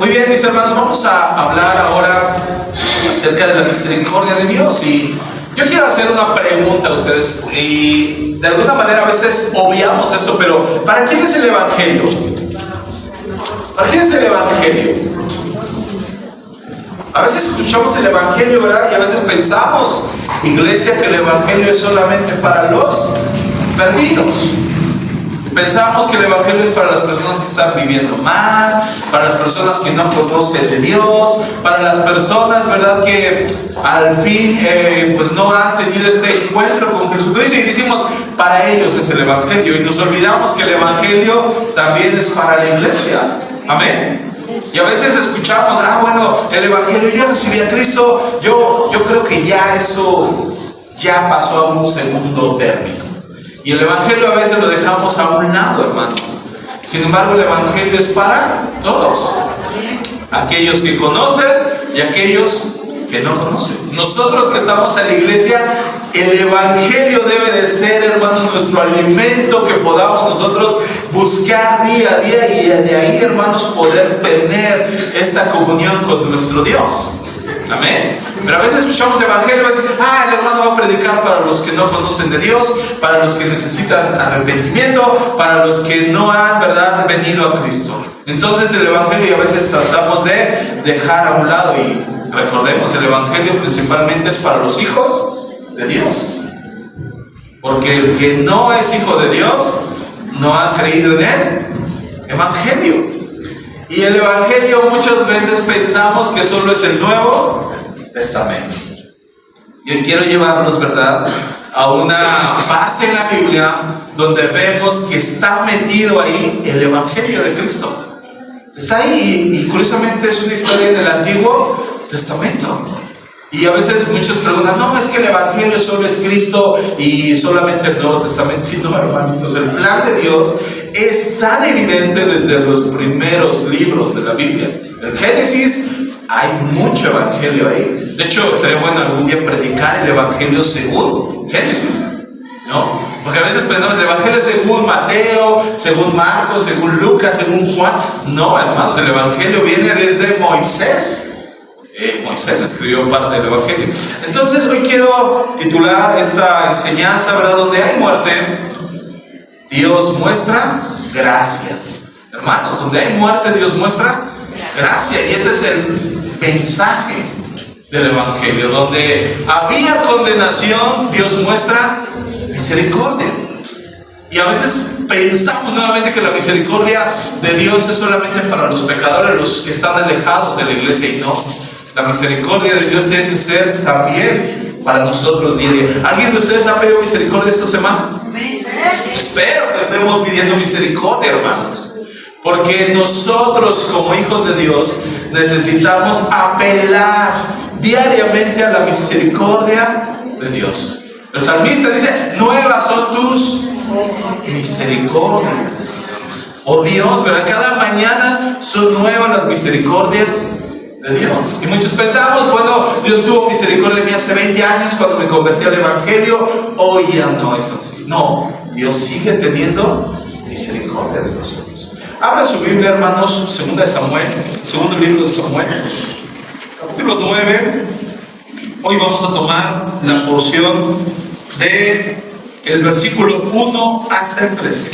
Muy bien, mis hermanos, vamos a hablar ahora acerca de la misericordia de Dios. Y yo quiero hacer una pregunta a ustedes. Y de alguna manera a veces obviamos esto, pero ¿para quién es el Evangelio? ¿Para quién es el Evangelio? A veces escuchamos el Evangelio, ¿verdad? Y a veces pensamos, iglesia, que el Evangelio es solamente para los perdidos. Pensamos que el Evangelio es para las personas que están viviendo mal, para las personas que no conocen de Dios, para las personas, ¿verdad?, que al fin pues no han tenido este encuentro con Jesucristo, y decimos, para ellos es el Evangelio, y nos olvidamos que el Evangelio también es para la iglesia. Amén. Y a veces escuchamos, bueno, el Evangelio, yo recibí a Cristo, yo creo que ya eso ya pasó a un segundo término. Y el Evangelio a veces lo dejamos a un lado, hermanos. Sin embargo, el Evangelio es para todos. Aquellos que conocen y aquellos que no conocen. Nosotros que estamos en la iglesia, el Evangelio debe de ser, hermanos, nuestro alimento que podamos nosotros buscar día a día, y de ahí, hermanos, poder tener esta comunión con nuestro Dios. Amén. Pero a veces escuchamos evangelio y decimos, el hermano va a predicar para los que no conocen de Dios, para los que necesitan arrepentimiento, para los que no han, ¿verdad?, venido a Cristo. Entonces el evangelio a veces tratamos de dejar a un lado, y recordemos, el evangelio principalmente es para los hijos de Dios. Porque el que no es hijo de Dios no ha creído en el evangelio. Y el Evangelio muchas veces pensamos que solo es el Nuevo Testamento. Yo quiero llevarnos, ¿verdad?, a una parte en la Biblia donde vemos que está metido ahí el Evangelio de Cristo. Está ahí, y curiosamente es una historia del Antiguo Testamento. Y a veces muchos preguntan, no, es que el Evangelio solo es Cristo y solamente el Nuevo Testamento. Y no, hermanitos, el plan de Dios es tan evidente desde los primeros libros de la Biblia. En Génesis hay mucho Evangelio ahí. De hecho, estaría bueno algún día predicar el Evangelio según Génesis, ¿no? Porque a veces pensamos el Evangelio según Mateo, según Marcos, según Lucas, según Juan. No, hermanos, el Evangelio viene desde Moisés. Moisés escribió parte del Evangelio. Entonces hoy quiero titular esta enseñanza, ¿verdad? Donde hay muerte, Dios muestra gracia. Hermanos, donde hay muerte, Dios muestra gracia. Y ese es el mensaje del Evangelio. Donde había condenación, Dios muestra misericordia. Y a veces pensamos nuevamente que la misericordia de Dios es solamente para los pecadores, los que están alejados de la iglesia, y no. La misericordia de Dios tiene que ser también para nosotros día a día. ¿Alguien de ustedes ha pedido misericordia esta semana? Espero que estemos pidiendo misericordia, hermanos. Porque nosotros, como hijos de Dios, necesitamos apelar diariamente a la misericordia de Dios. El salmista dice, nuevas son tus misericordias. Oh Dios, ¿verdad? Cada mañana son nuevas las misericordias de Dios. Y muchos pensamos, bueno, Dios tuvo misericordia de mí hace 20 años cuando me convertí al Evangelio. Hoy ya no es así. No, Dios sigue teniendo misericordia de nosotros. Abra su Biblia, hermanos, segundo libro de Samuel, capítulo 9. Hoy vamos a tomar la porción de el versículo 1 hasta el 13.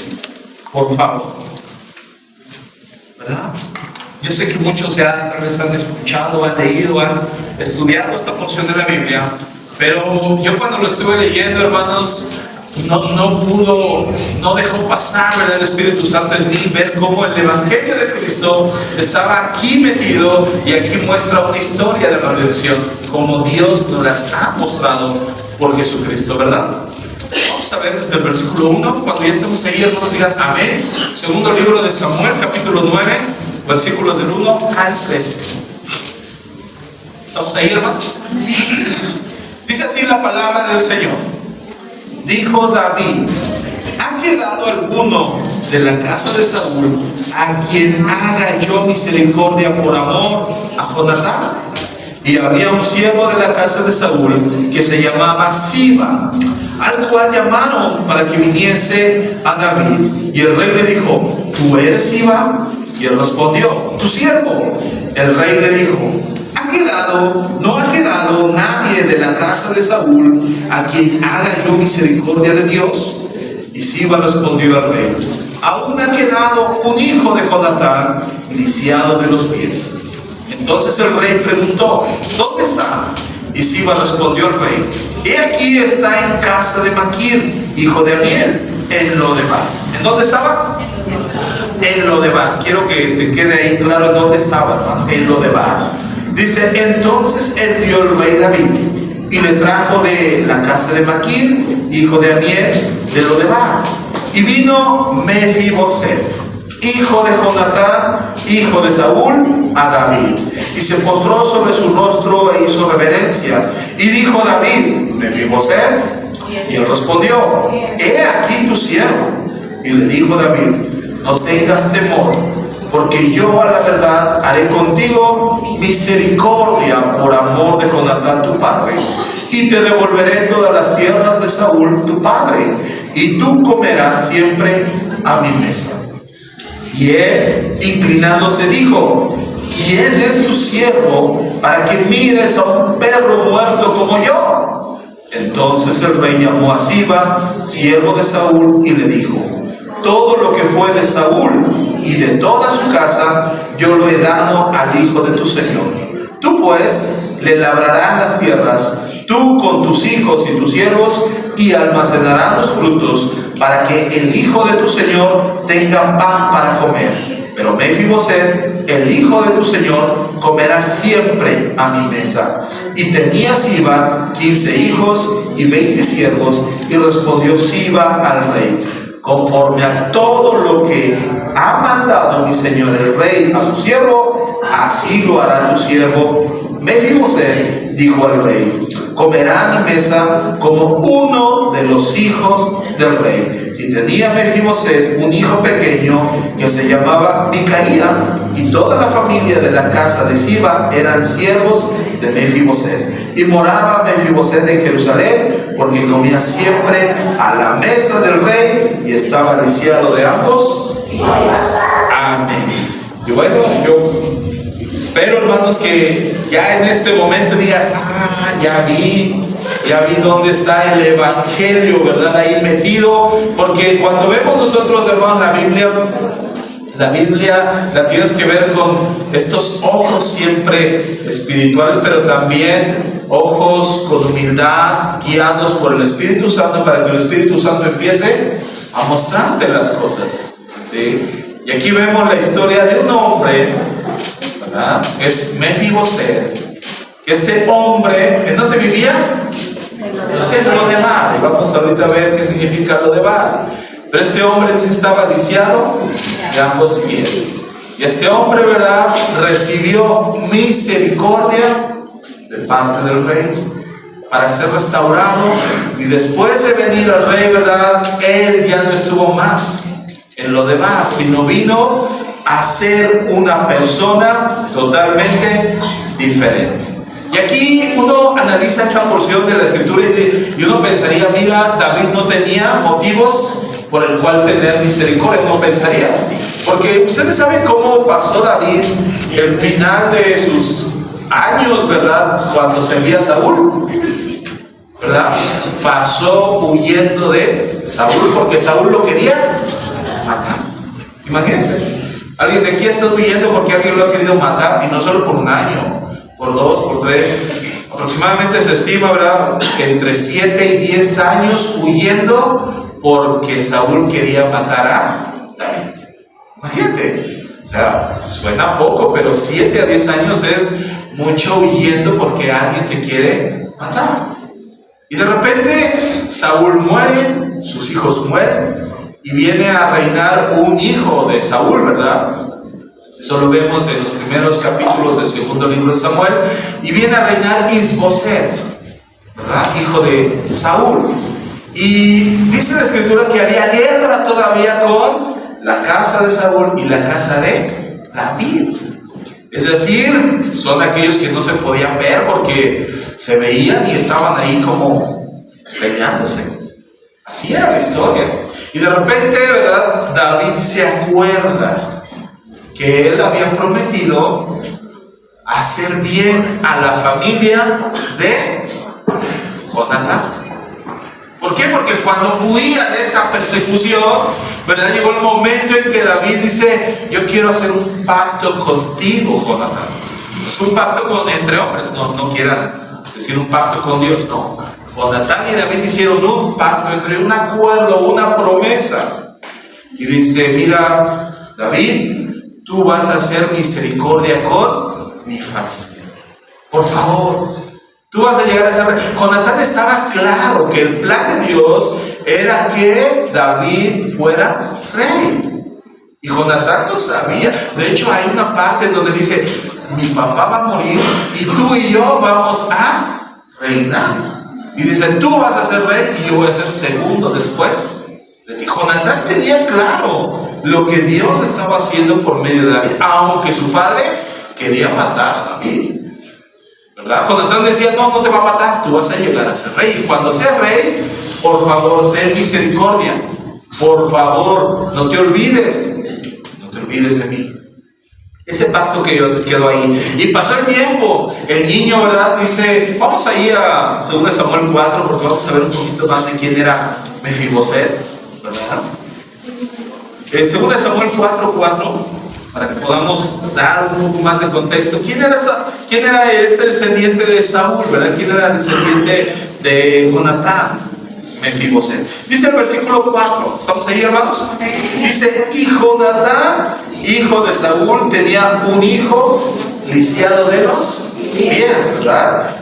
Por favor. ¿Verdad? Yo sé que muchos ya tal vez han escuchado, han leído, han estudiado esta porción de la Biblia, pero yo cuando lo estuve leyendo, hermanos, no dejó pasar, ¿verdad?, el Espíritu Santo en mí, ver cómo el Evangelio de Cristo estaba aquí metido, y aquí muestra una historia de redención, como Dios nos las ha mostrado por Jesucristo, ¿verdad? Vamos a ver desde el versículo 1, cuando ya estemos ahí, hermanos, digan amén. Segundo libro de Samuel, capítulo 9, versículos del 1 al 13. ¿Estamos ahí, hermanos? Dice así la palabra del Señor. Dijo David, ¿ha quedado alguno de la casa de Saúl a quien haga yo misericordia por amor a Jonatán? Y había un siervo de la casa de Saúl que se llamaba Siba, al cual llamaron para que viniese a David. Y el rey le dijo, ¿tú eres Siba? Y él respondió: tu siervo. El rey le dijo: no ha quedado nadie de la casa de Saúl a quien haga yo misericordia de Dios. Y Siba respondió al rey: aún ha quedado un hijo de Jonatán, lisiado de los pies. Entonces el rey preguntó: ¿dónde está? Y Siba respondió al rey: he aquí está en casa de Maquir, hijo de Amiel, en Lodebar. ¿En dónde estaba? En Lodebar. Quiero que te quede ahí claro en dónde estaba, hermano. En Lodebar. Dice: entonces envió el rey David y le trajo de la casa de Maquir, hijo de Amiel, de Lodebar. Y vino Mefiboset, hijo de Jonatán, hijo de Saúl, a David. Y se postró sobre su rostro e hizo reverencia. Y dijo David: Mefiboset. Y él respondió: he aquí tu siervo. Y le dijo David: no tengas temor, porque yo a la verdad haré contigo misericordia por amor de Jonatán tu padre, y te devolveré todas las tierras de Saúl tu padre, y tú comerás siempre a mi mesa. Y él, inclinándose, dijo: ¿quién es tu siervo para que mires a un perro muerto como yo? Entonces el rey llamó a Siba, siervo de Saúl, y le dijo: todo lo que fue de Saúl y de toda su casa, yo lo he dado al hijo de tu señor. Tú pues le labrarás las tierras, tú con tus hijos y tus siervos, y almacenarás los frutos, para que el hijo de tu señor tenga pan para comer. Pero Mefiboset, el hijo de tu señor, comerá siempre a mi mesa. Y tenía Siba 15 hijos y 20 siervos. Y respondió Siba al rey: conforme a todo lo que ha mandado mi señor el rey a su siervo, así lo hará tu siervo. Mefiboset dijo al rey: comerá a mi mesa como uno de los hijos del rey. Y tenía Mefiboset un hijo pequeño que se llamaba Micaía, y toda la familia de la casa de Siba eran siervos de Mefiboset. Y moraba Mefiboset en Jerusalén, porque comía siempre a la mesa del rey y estaba lisiado de ambos pies. Amén. Y bueno, yo espero, hermanos, que ya en este momento digas: ya vi dónde está el evangelio, ¿verdad? Ahí metido. Porque cuando vemos nosotros, hermanos, la Biblia la tienes que ver con estos ojos siempre espirituales, pero también ojos con humildad, guiados por el Espíritu Santo, para que el Espíritu Santo empiece a mostrarte las cosas, ¿sí? Y aquí vemos la historia de un hombre, ¿verdad? Es Mefiboset. Este hombre, ¿en dónde vivía? En Lodebar. Y vamos ahorita a ver qué significa Lodebar. Pero este hombre estaba lisiado de ambos pies. Y este hombre, ¿verdad?, recibió misericordia de parte del rey para ser restaurado. Y después de venir al rey, ¿verdad?, él ya no estuvo más en Lodebar, sino vino a ser una persona totalmente diferente. Y aquí uno analiza esta porción de la escritura y uno pensaría: mira, David no tenía motivos por el cual tener misericordia, no pensaría. Porque ustedes saben cómo pasó David el final de sus años, ¿verdad?, cuando se envía a Saúl, ¿verdad? Pasó huyendo de Saúl porque Saúl lo quería matar. Imagínense, alguien de aquí ha estado huyendo porque alguien lo ha querido matar, y no solo por un año, por 2, por 3, aproximadamente se estima, ¿verdad?, que entre 7 y 10 años huyendo porque Saúl quería matar a David. Imagínate, o sea, suena poco, pero 7 a 10 años es mucho huyendo porque alguien te quiere matar. Y de repente Saúl muere, sus hijos mueren, y viene a reinar un hijo de Saúl, ¿verdad? Eso lo vemos en los primeros capítulos del segundo libro de Samuel. Y viene a reinar Isboset, ¿verdad?, hijo de Saúl. Y dice la escritura que había guerra todavía con la casa de Saúl y la casa de David. Es decir, son aquellos que no se podían ver porque se veían y estaban ahí como peleándose. Así era la historia. Y de repente, ¿verdad?, David se acuerda que él había prometido hacer bien a la familia de Jonatán. ¿Por qué? Porque cuando huía de esa persecución, ¿verdad? Llegó el momento en que David dice: yo quiero hacer un pacto contigo, Jonatán. No es un pacto entre hombres, no quieran decir un pacto con Dios, no. Jonatán y David hicieron un pacto, entre un acuerdo, una promesa. Y dice: mira, David, tú vas a hacer misericordia con mi familia. Por favor, tú vas a llegar a ser rey. Jonatán estaba claro que el plan de Dios era que David fuera rey. Y Jonatán lo sabía. De hecho, hay una parte en donde dice: mi papá va a morir y tú y yo vamos a reinar. Y dice: tú vas a ser rey y yo voy a ser segundo después de ti. Jonatán tenía claro lo que Dios estaba haciendo por medio de David, aunque su padre quería matar a David, ¿verdad? Jonatán decía: no te va a matar, tú vas a llegar a ser rey. Y cuando seas rey, por favor, ten misericordia. Por favor, no te olvides de mí. Ese pacto que quedó ahí. Y pasó el tiempo. El niño, ¿verdad? Dice: vamos ahí a 2 Samuel 4, porque vamos a ver un poquito más de quién era Mefiboset, ¿verdad? 2 Samuel 4, para que podamos dar un poco más de contexto. ¿Quién era este descendiente de Saúl, ¿verdad? ¿Quién era el descendiente de Jonatán? Mefiboset. Dice el versículo 4, ¿estamos ahí, hermanos? Dice: y Jonatán, hijo de Saúl, tenía un hijo lisiado de los pies, ¿verdad?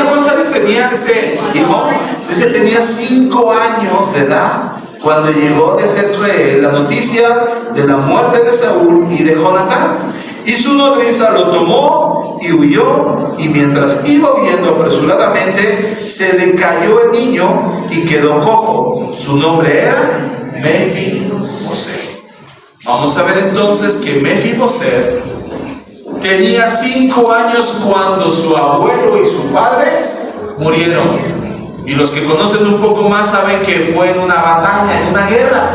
¿Cuántos años tenía este hijo? Dice: tenía 5 años de edad cuando llegó de Jezreel la noticia de la muerte de Saúl y de Jonatán. Y su nodriza lo tomó y huyó, y mientras iba huyendo apresuradamente, se le cayó el niño y quedó cojo. Su nombre era Mefiboset. Vamos a ver entonces que Mefiboset tenía 5 años cuando su abuelo y su padre murieron. Y los que conocen un poco más saben que fue en una batalla, en una guerra,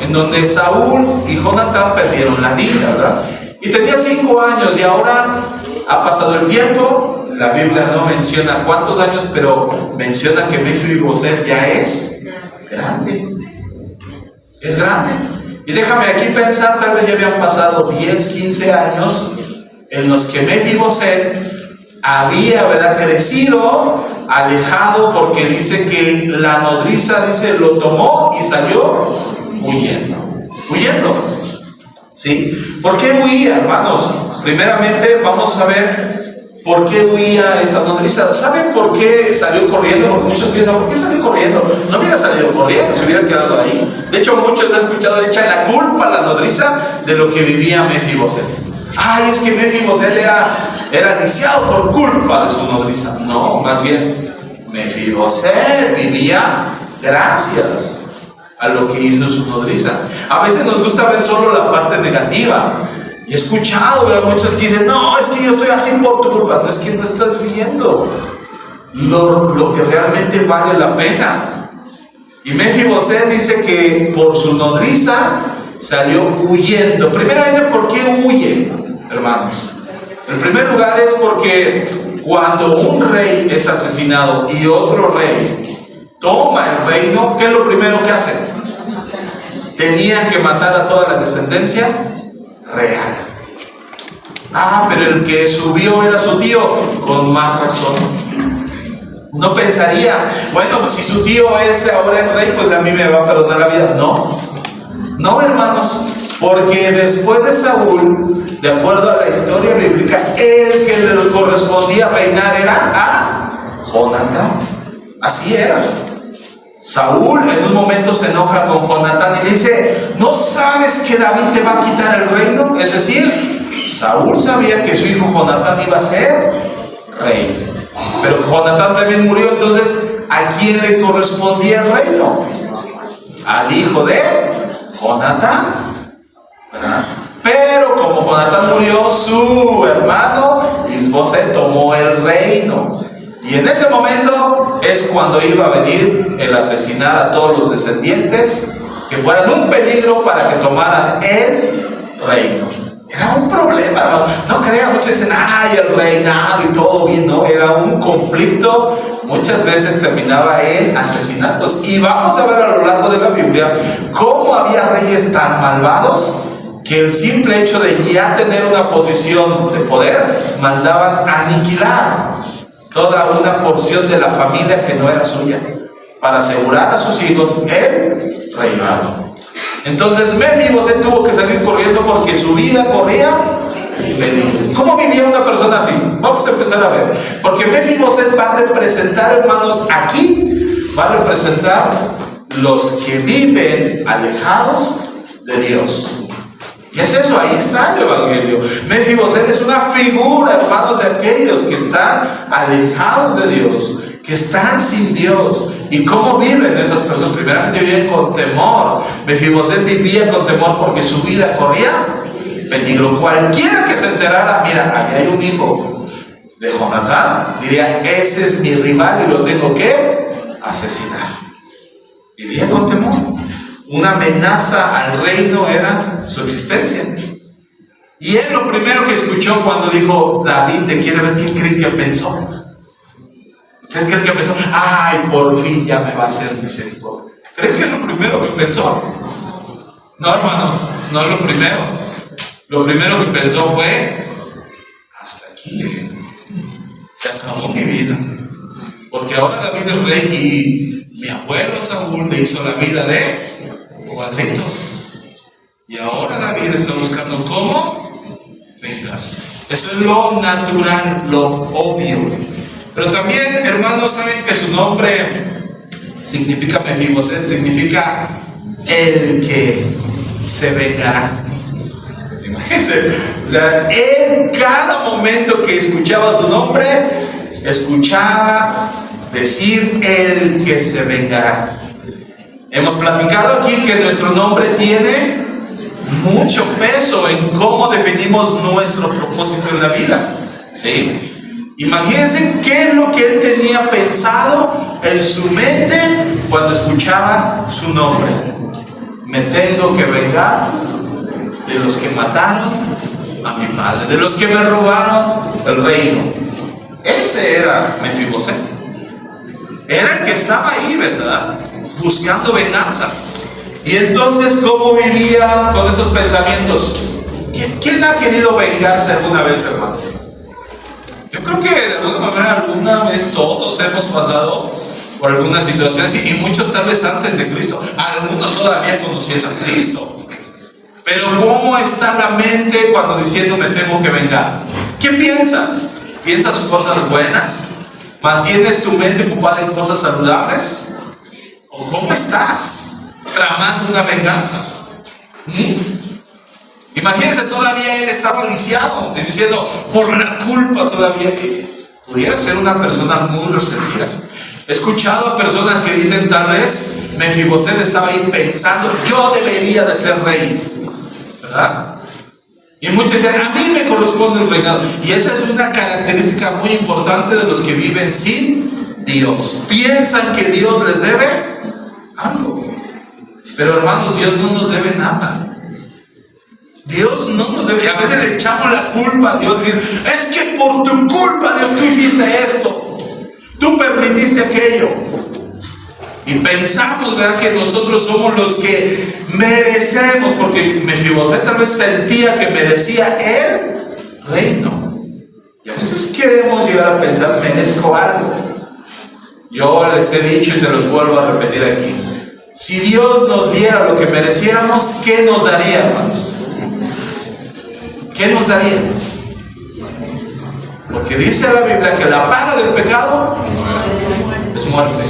en donde Saúl y Jonatán perdieron la vida, ¿verdad? Y tenía 5 años, y ahora ha pasado el tiempo. La Biblia no menciona cuántos años, pero menciona que Mefiboset ya es grande. Es grande. Y déjame aquí pensar, tal vez ya habían pasado 10, 15 años en los que Mefiboset había, ¿verdad?, crecido, alejado, porque dice que la nodriza, dice, lo tomó y salió huyendo. ¿Sí? ¿Por qué huía, hermanos? Primeramente vamos a ver por qué huía esta nodriza. ¿Saben por qué salió corriendo? Porque muchos piensan: ¿por qué salió corriendo? No hubiera salido corriendo, se hubiera quedado ahí. De hecho, muchos han escuchado le echan la culpa a la nodriza de lo que vivía Mefiboset. Ay, es que Mefiboset era lisiado por culpa de su nodriza. No, más bien, Mefiboset vivía gracias a lo que hizo su nodriza. A veces nos gusta ver solo la parte negativa. Y he escuchado, ¿verdad?, muchos que dicen: no, es que yo estoy así por tu culpa. No, es que no estás viendo lo que realmente vale la pena. Y Mefiboset dice que por su nodriza salió huyendo. Primeramente, ¿por qué huye, hermanos? En primer lugar es porque cuando un rey es asesinado y otro rey toma el reino, ¿qué es lo primero que hace? Tenían que matar a toda la descendencia real. Ah, pero el que subió era su tío. Con más razón. Uno pensaría: bueno, pues si su tío es ahora el rey, pues a mí me va a perdonar la vida. No, hermanos, porque después de Saúl, de acuerdo a la historia bíblica, el que le correspondía reinar era a Jonatán. Así era. Saúl en un momento se enoja con Jonatán y le dice: ¿no sabes que David te va a quitar el reino? Es decir, Saúl sabía que su hijo Jonatán iba a ser rey, pero Jonatán también murió. Entonces, ¿a quién le correspondía el reino? Al hijo de Jonatán, ¿verdad? Pero como Jonatán murió, su hermano Isboset tomó el reino. Y en ese momento es cuando iba a venir el asesinar a todos los descendientes que fueran un peligro para que tomaran el reino. Era un problema, hermano. No crean, muchos dicen, ay, el reinado y todo bien, no, era un conflicto, muchas veces terminaba en asesinatos. Y vamos a ver a lo largo de la Biblia cómo había reyes tan malvados que el simple hecho de ya tener una posición de poder mandaban aniquilar toda una porción de la familia que no era suya para asegurar a sus hijos el reinado. Entonces Mefiboset tuvo que salir corriendo porque su vida corría peligro. ¿Cómo vivía una persona así? Vamos a empezar a ver. Porque Mefiboset va a representar, hermanos, aquí va a representar los que viven alejados de Dios. ¿Qué es eso? Ahí está el Evangelio. Mefiboset es una figura, hermanos, de aquellos que están alejados de Dios, que están sin Dios. ¿Y cómo viven esas personas? Primeramente viven con temor. Mefiboset vivía con temor porque su vida corría peligro. Cualquiera que se enterara, mira, aquí hay un hijo de Jonatán, diría, ese es mi rival y lo tengo que asesinar. Vivía con temor. Una amenaza al reino era su existencia. Y él lo primero que escuchó cuando dijo, David te quiere ver, ¿qué creen que pensó? ¿Ustedes creen que pensó, ay, por fin ya me va a hacer misericordia? ¿Creen que es lo primero que pensó? No, hermanos, no es lo primero. Lo primero que pensó fue, hasta aquí, se acabó mi vida. Porque ahora David es rey y mi abuelo Saúl le hizo la vida de cuadritos. Y ahora David está buscando cómo vengarse. Eso es lo natural, lo obvio. Pero también, hermanos, saben que su nombre significa Mefiboset, significa el que se vengará. Imagínense, o sea, él cada momento que escuchaba su nombre, escuchaba decir el que se vengará. Hemos platicado aquí que nuestro nombre tiene mucho peso en cómo definimos nuestro propósito en la vida. ¿Sí? Imagínense qué es lo que él tenía pensado en su mente cuando escuchaba su nombre. Me tengo que vengar de los que mataron a mi padre, de los que me robaron el reino. Ese era Mefiboset. Era el que estaba ahí, ¿verdad? Buscando venganza. Y entonces, ¿cómo vivía con esos pensamientos? ¿Quién ha querido vengarse alguna vez, hermanos? Yo creo que de alguna manera, alguna vez todos hemos pasado por alguna situación así, y muchos tal vez antes de Cristo, algunos todavía conociendo a Cristo. Pero ¿cómo está la mente cuando diciendo me tengo que vengar? ¿Qué piensas? ¿Piensas cosas buenas? ¿Mantienes tu mente ocupada en cosas saludables? ¿O cómo estás tramando una venganza? Imagínense, todavía él estaba lisiado, diciendo, por la culpa todavía. Pudiera ser una persona muy resentida. He escuchado a personas que dicen, tal vez Mefiboset estaba ahí pensando, yo debería de ser rey, ¿verdad? Y muchos dicen, a mí me corresponde el reinado. Y esa es una característica muy importante de los que viven sin Dios. Piensan que Dios les debe algo. Pero hermanos, Dios no nos debe nada. Dios no nos debe. A veces le echamos la culpa a Dios. Es que por tu culpa, Dios, tú hiciste esto, tú permitiste aquello. Y pensamos, ¿verdad?, que nosotros somos los que merecemos, porque Mefiboset tal vez sentía que merecía el reino. Y a veces queremos llegar a pensar, merezco algo. Yo les he dicho y se los vuelvo a repetir aquí. Si Dios nos diera lo que mereciéramos, ¿qué nos daría, hermanos? ¿Qué nos daría? Porque dice la Biblia que la paga del pecado es muerte.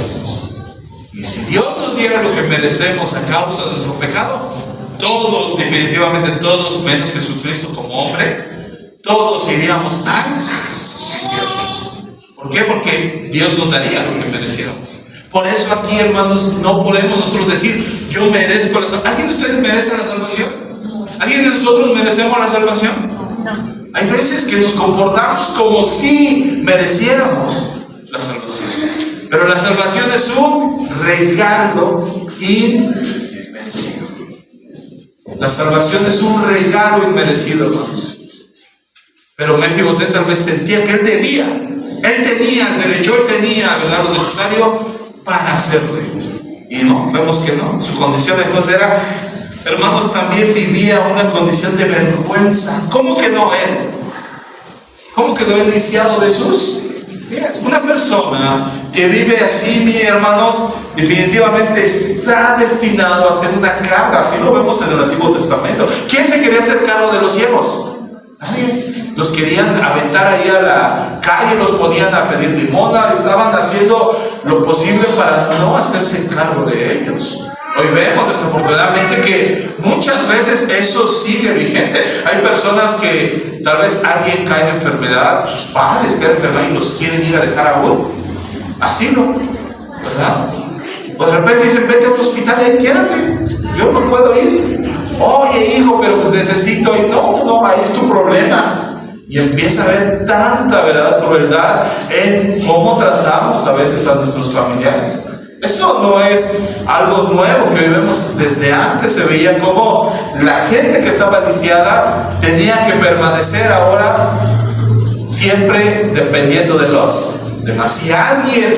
Y si Dios nos diera lo que merecemos a causa de nuestro pecado, todos, definitivamente todos, menos Jesucristo como hombre, todos iríamos al infierno. ¿Por qué? Porque Dios nos daría lo que mereciéramos. Por eso aquí, hermanos, no podemos nosotros decir, yo merezco la salvación. ¿Alguien de ustedes merece la salvación? ¿Alguien de nosotros merecemos la salvación? No. Hay veces que nos comportamos como si mereciéramos la salvación. Pero la salvación es un regalo inmerecido. La salvación es un regalo inmerecido, hermanos. Pero Mefiboset tal vez sentía que él tenía el derecho, él tenía, ¿verdad?, lo necesario para ser rey. Y no, vemos que no. Su condición entonces era, hermanos, también vivía una condición de vergüenza. ¿Cómo quedó él? ¿Cómo quedó él lisiado de sus? Es una persona que vive así, mis hermanos, definitivamente está destinado a ser una carga. Así lo vemos en el Antiguo Testamento. ¿Quién se quería hacer cargo de los ciegos? Nadie. Los querían aventar ahí a la calle, los ponían a pedir limosna, estaban haciendo lo posible para no hacerse cargo de ellos. Hoy vemos desafortunadamente que muchas veces eso sigue vigente. Hay personas que tal vez alguien cae en enfermedad, sus padres caen en enfermedad y los quieren ir a dejar a un asilo, ¿verdad? O de repente dicen, vete a un hospital y ahí quédate, yo no puedo ir. Oye, hijo, pero pues necesito ir. No, ahí es tu problema. Y empieza a haber tanta, ¿verdad?, crueldad en cómo tratamos a veces a nuestros familiares. Eso no es algo nuevo que vivimos. Desde antes se veía como la gente que estaba lisiada tenía que permanecer ahora siempre dependiendo de los demás. Si alguien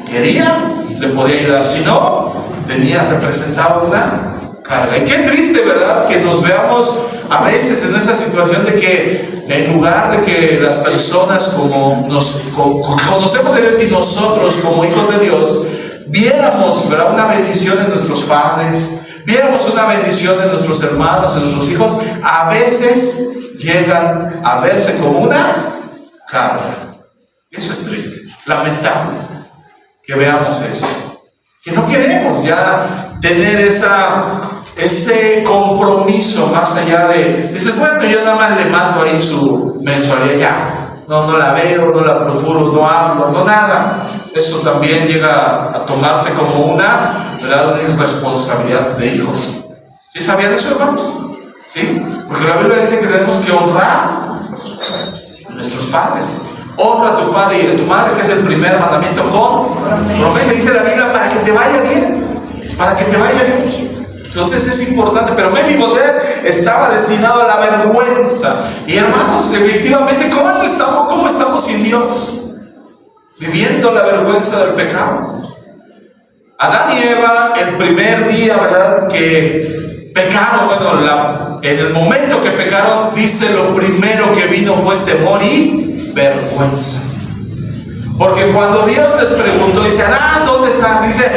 quería, le podía ayudar. Si no, representaba una carga. Y qué triste, ¿verdad?, que nos veamos a veces en esa situación de que en lugar de que las personas como nos conocemos a Dios y nosotros como hijos de Dios viéramos, ¿verdad?, una bendición en nuestros padres, viéramos una bendición en nuestros hermanos, en nuestros hijos, a veces llegan a verse como una carga. Eso es triste, lamentable que veamos eso, que no queremos ya tener ese compromiso más allá de, dice, bueno, yo nada más le mando ahí su mensualidad, ya. No la veo, no la procuro, no hablo, no nada. Eso también llega a tomarse como una, ¿verdad?, una irresponsabilidad de hijos. ¿Sí sabían eso, hermanos? ¿Sí? Porque la Biblia dice que tenemos que honrar a nuestros padres. Honra a tu padre y a tu madre, que es el primer mandamiento con promesa, dice la Biblia, para que te vaya bien. Para que te vaya bien. Entonces es importante, pero Mefiboset estaba destinado a la vergüenza. Y hermanos, efectivamente, ¿cómo estamos sin Dios? Viviendo la vergüenza del pecado. Adán y Eva, el primer día, ¿verdad?, que pecaron, en el momento que pecaron, dice, lo primero que vino fue temor y vergüenza. Porque cuando Dios les preguntó, dice, Adán, ¿dónde estás? Dice,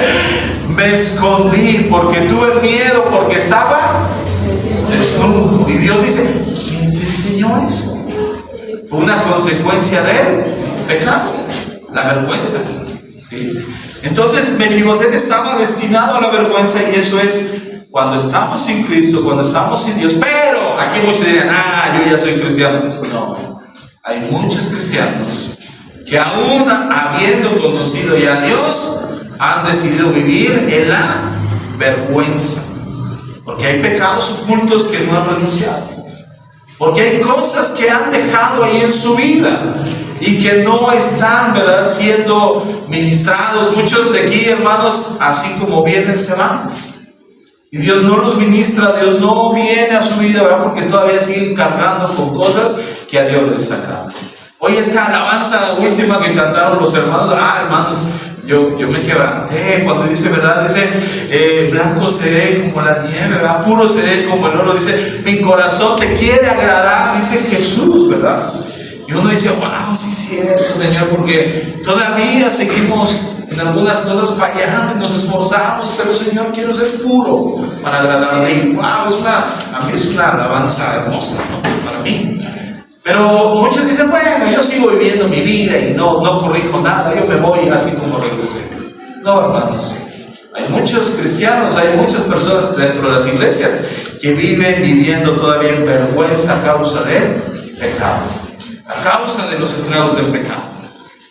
me escondí porque tuve miedo, porque estaba desnudo. Y Dios dice, ¿quién te enseñó eso? Fue una consecuencia del pecado, la vergüenza. ¿Sí? Entonces, Mefiboset estaba destinado a la vergüenza, y eso es cuando estamos sin Cristo, cuando estamos sin Dios. Pero aquí muchos dirían, yo ya soy cristiano. No, hay muchos cristianos que aún habiendo conocido ya a Dios, han decidido vivir en la vergüenza. Porque hay pecados ocultos que no han renunciado. Porque hay cosas que han dejado ahí en su vida y que no están, ¿verdad?, siendo ministrados. Muchos de aquí, hermanos, así como vienen, se van. Y Dios no los ministra, Dios no viene a su vida, ¿verdad?, porque todavía siguen cargando con cosas que a Dios les sacaron. Hoy esta alabanza última que cantaron los hermanos, hermanos, yo me quebranté cuando dice, ¿verdad? Dice, blanco seré como la nieve, ¿verdad?, puro seré como el oro. Dice, mi corazón te quiere agradar, dice Jesús, ¿verdad? Y uno dice, wow, sí es cierto, Señor, porque todavía seguimos en algunas cosas fallando y nos esforzamos, pero Señor, quiero ser puro para agradarle. Y wow, a mí es una alabanza hermosa, ¿no?, para mí. Pero muchos dicen, bueno, yo sigo viviendo mi vida y no corrijo nada, yo me voy así como regresé. No, hermanos, hay muchos cristianos, hay muchas personas dentro de las iglesias que viven viviendo todavía en vergüenza a causa del pecado, a causa de los estragos del pecado.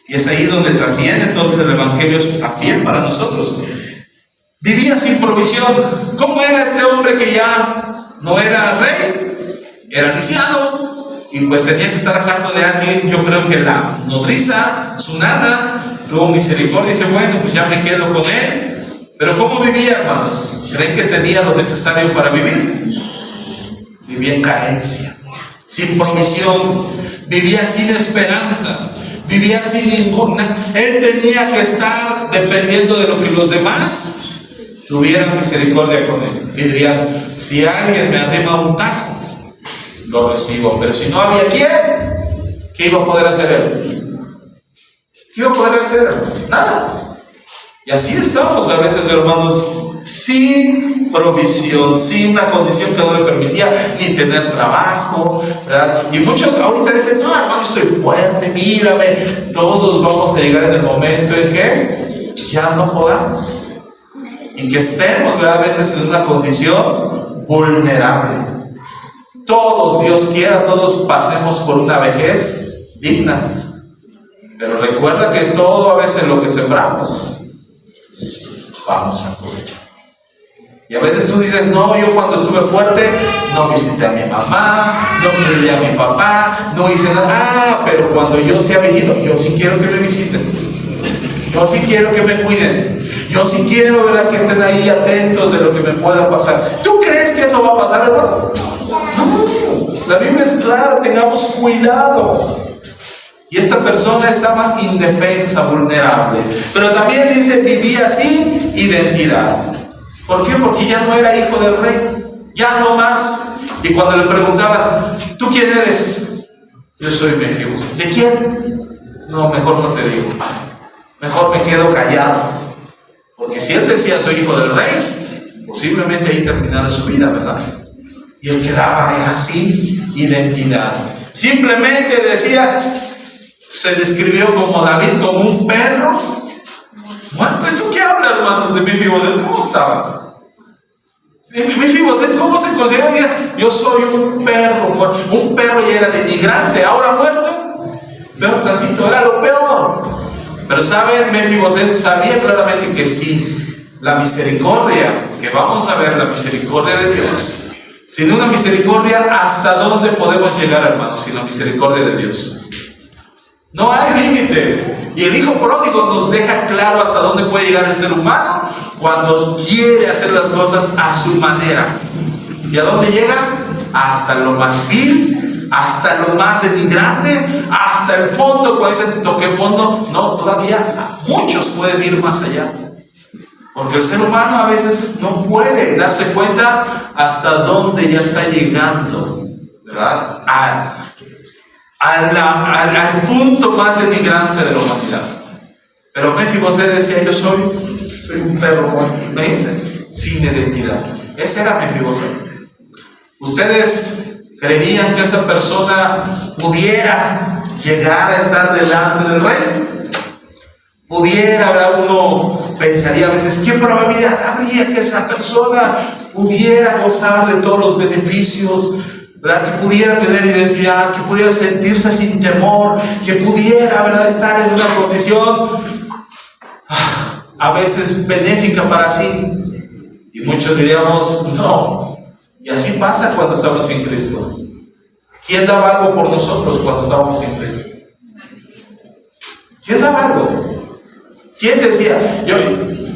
Y es ahí donde también entonces el evangelio es también para nosotros. Vivía sin provisión. ¿Cómo era este hombre que ya no era rey? Era lisiado. Y pues tenía que estar a cargo de alguien. Yo creo que la nodriza, su nana, tuvo misericordia y dice, bueno, pues ya me quedo con él. Pero ¿cómo vivía, hermanos? ¿Creen que tenía lo necesario para vivir? vivía en carencia, sin provisión, vivía sin esperanza, vivía sin ninguna. Él tenía que estar dependiendo de lo que los demás tuvieran misericordia con él. Y dirían, si alguien me arrima un taco, lo recibo. Pero si no había quien, ¿qué iba a poder hacer él? ¿Qué iba a poder hacer? Nada. Y así estamos a veces, hermanos, sin provisión, sin una condición que no le permitía ni tener trabajo, ¿verdad? Y muchos ahorita dicen, no, hermano, estoy fuerte, mírame. Todos vamos a llegar en el momento en que ya no podamos, en que estemos, ¿verdad?, a veces en una condición vulnerable. Todos, Dios quiera, todos pasemos por una vejez digna. Pero recuerda que todo a veces lo que sembramos vamos a cosechar. Y a veces tú dices, no, yo cuando estuve fuerte no visité a mi mamá, no cuidé a mi papá, no hice nada. Pero cuando yo sea viejito, yo sí quiero que me visiten, yo sí quiero que me cuiden, yo sí quiero, ¿verdad?, que estén ahí atentos de lo que me pueda pasar. ¿Tú crees que eso va a pasar, hermano? No, la Biblia es clara, tengamos cuidado. Y esta persona estaba indefensa, vulnerable. Pero también dice, vivía sin identidad. ¿Por qué? Porque ya no era hijo del rey. Ya no más. Y cuando le preguntaban, ¿tú quién eres? Yo soy Mefiboset. ¿De quién? No, mejor no te digo. Mejor me quedo callado. Porque si él decía, soy hijo del rey, posiblemente ahí terminara su vida, ¿verdad? Y él quedaba sin identidad. Simplemente decía, se describió como David, como un perro muerto. ¿Esto qué habla, hermanos, de Mefiboset? ¿Cómo estaba? Mefiboset, ¿cómo se considera? Yo soy un perro muerto. Un perro ya era denigrante, ahora muerto, peor tantito, era lo peor. Pero saben, Mefiboset sabía claramente que sí, la misericordia, que vamos a ver, la misericordia de Dios, sin una misericordia, ¿hasta dónde podemos llegar, hermanos? Sin la misericordia de Dios no hay límite. Y el hijo pródigo nos deja claro hasta dónde puede llegar el ser humano cuando quiere hacer las cosas a su manera. ¿Y a dónde llega? Hasta lo más vil, hasta lo más denigrante, hasta el fondo. Cuando dicen toqué fondo, no, todavía muchos pueden ir más allá. Porque el ser humano a veces no puede darse cuenta hasta dónde ya está llegando, ¿verdad? Al punto más denigrante de la humanidad. Pero Mefiboset decía, yo soy un perro muerto, ¿me dicen? Sin identidad. Ese era Mefiboset. ¿Ustedes creerían que esa persona pudiera llegar a estar delante del rey? Pudiera, ¿verdad? Uno pensaría a veces, ¿qué probabilidad habría que esa persona pudiera gozar de todos los beneficios, ¿verdad? Que pudiera tener identidad, que pudiera sentirse sin temor, que pudiera, ¿verdad?, estar en una condición a veces benéfica para sí? Y muchos diríamos, no. Y así pasa cuando estamos sin Cristo. ¿Quién daba algo por nosotros cuando estábamos sin Cristo? ¿Quién daba algo? ¿Quién decía?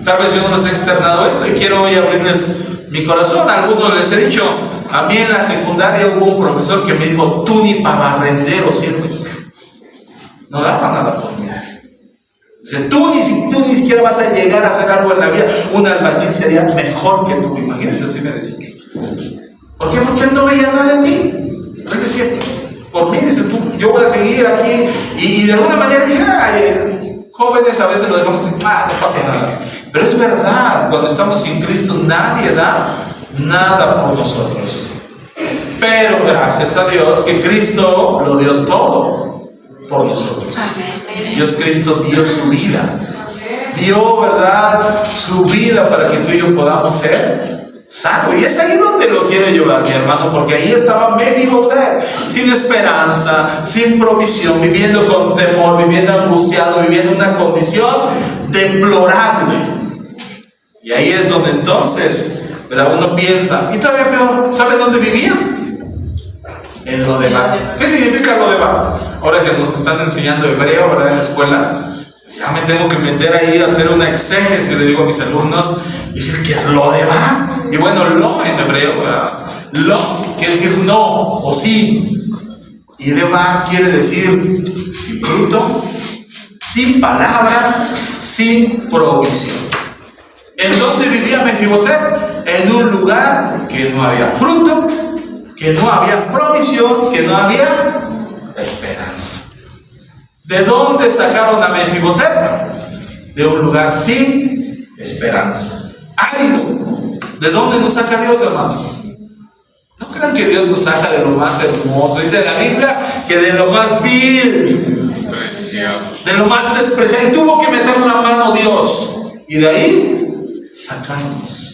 Tal vez yo no les he externado esto y quiero hoy abrirles mi corazón. A algunos les he dicho, a mí en la secundaria hubo un profesor que me dijo, tú ni para barrendero sirves. No daba nada por mí. Dice, tú ni siquiera vas a llegar a hacer algo en la vida. Un albañil sería mejor que tú. Imagínense, así me decía. ¿Por qué? Porque él no veía nada en mí. Él decía, por mí, dice, yo voy a seguir aquí. Y de alguna manera dije, jóvenes a veces lo dejamos, no pasa nada. Pero es verdad, cuando estamos sin Cristo nadie da nada por nosotros. Pero gracias a Dios que Cristo lo dio todo por nosotros. Dios Cristo dio su vida. Dio, ¿verdad?, su vida para que tú y yo podamos ser salvos. Y es ahí donde lo quiero llevar, mi hermano, porque ahí estaba Mefiboset, sin esperanza, sin provisión, viviendo con temor, viviendo angustiado, viviendo una condición deplorable. Y ahí es donde entonces, ¿verdad?, uno piensa, y todavía peor, ¿sabe dónde vivía? En Lodebar. ¿Qué significa Lodebar? Ahora que nos están enseñando hebreo, ¿verdad?, en la escuela, ya me tengo que meter ahí a hacer una exégesis, le digo a mis alumnos, y decir, ¿qué es Lodebar? Y bueno, lo en hebreo, ¿verdad?, Lo quiere decir no o sí. Y Debar quiere decir sin fruto, sin palabra, sin provisión. ¿En dónde vivía Mefiboset? En un lugar que no había fruto, que no había provisión, que no había esperanza. ¿De dónde sacaron a Mefiboset? De un lugar sin esperanza, árido. ¿De dónde nos saca Dios, hermanos? No crean que Dios nos saca de lo más hermoso. Dice la Biblia que de lo más vil, de lo más despreciado. Y tuvo que meter la mano Dios. Y de ahí sacarnos.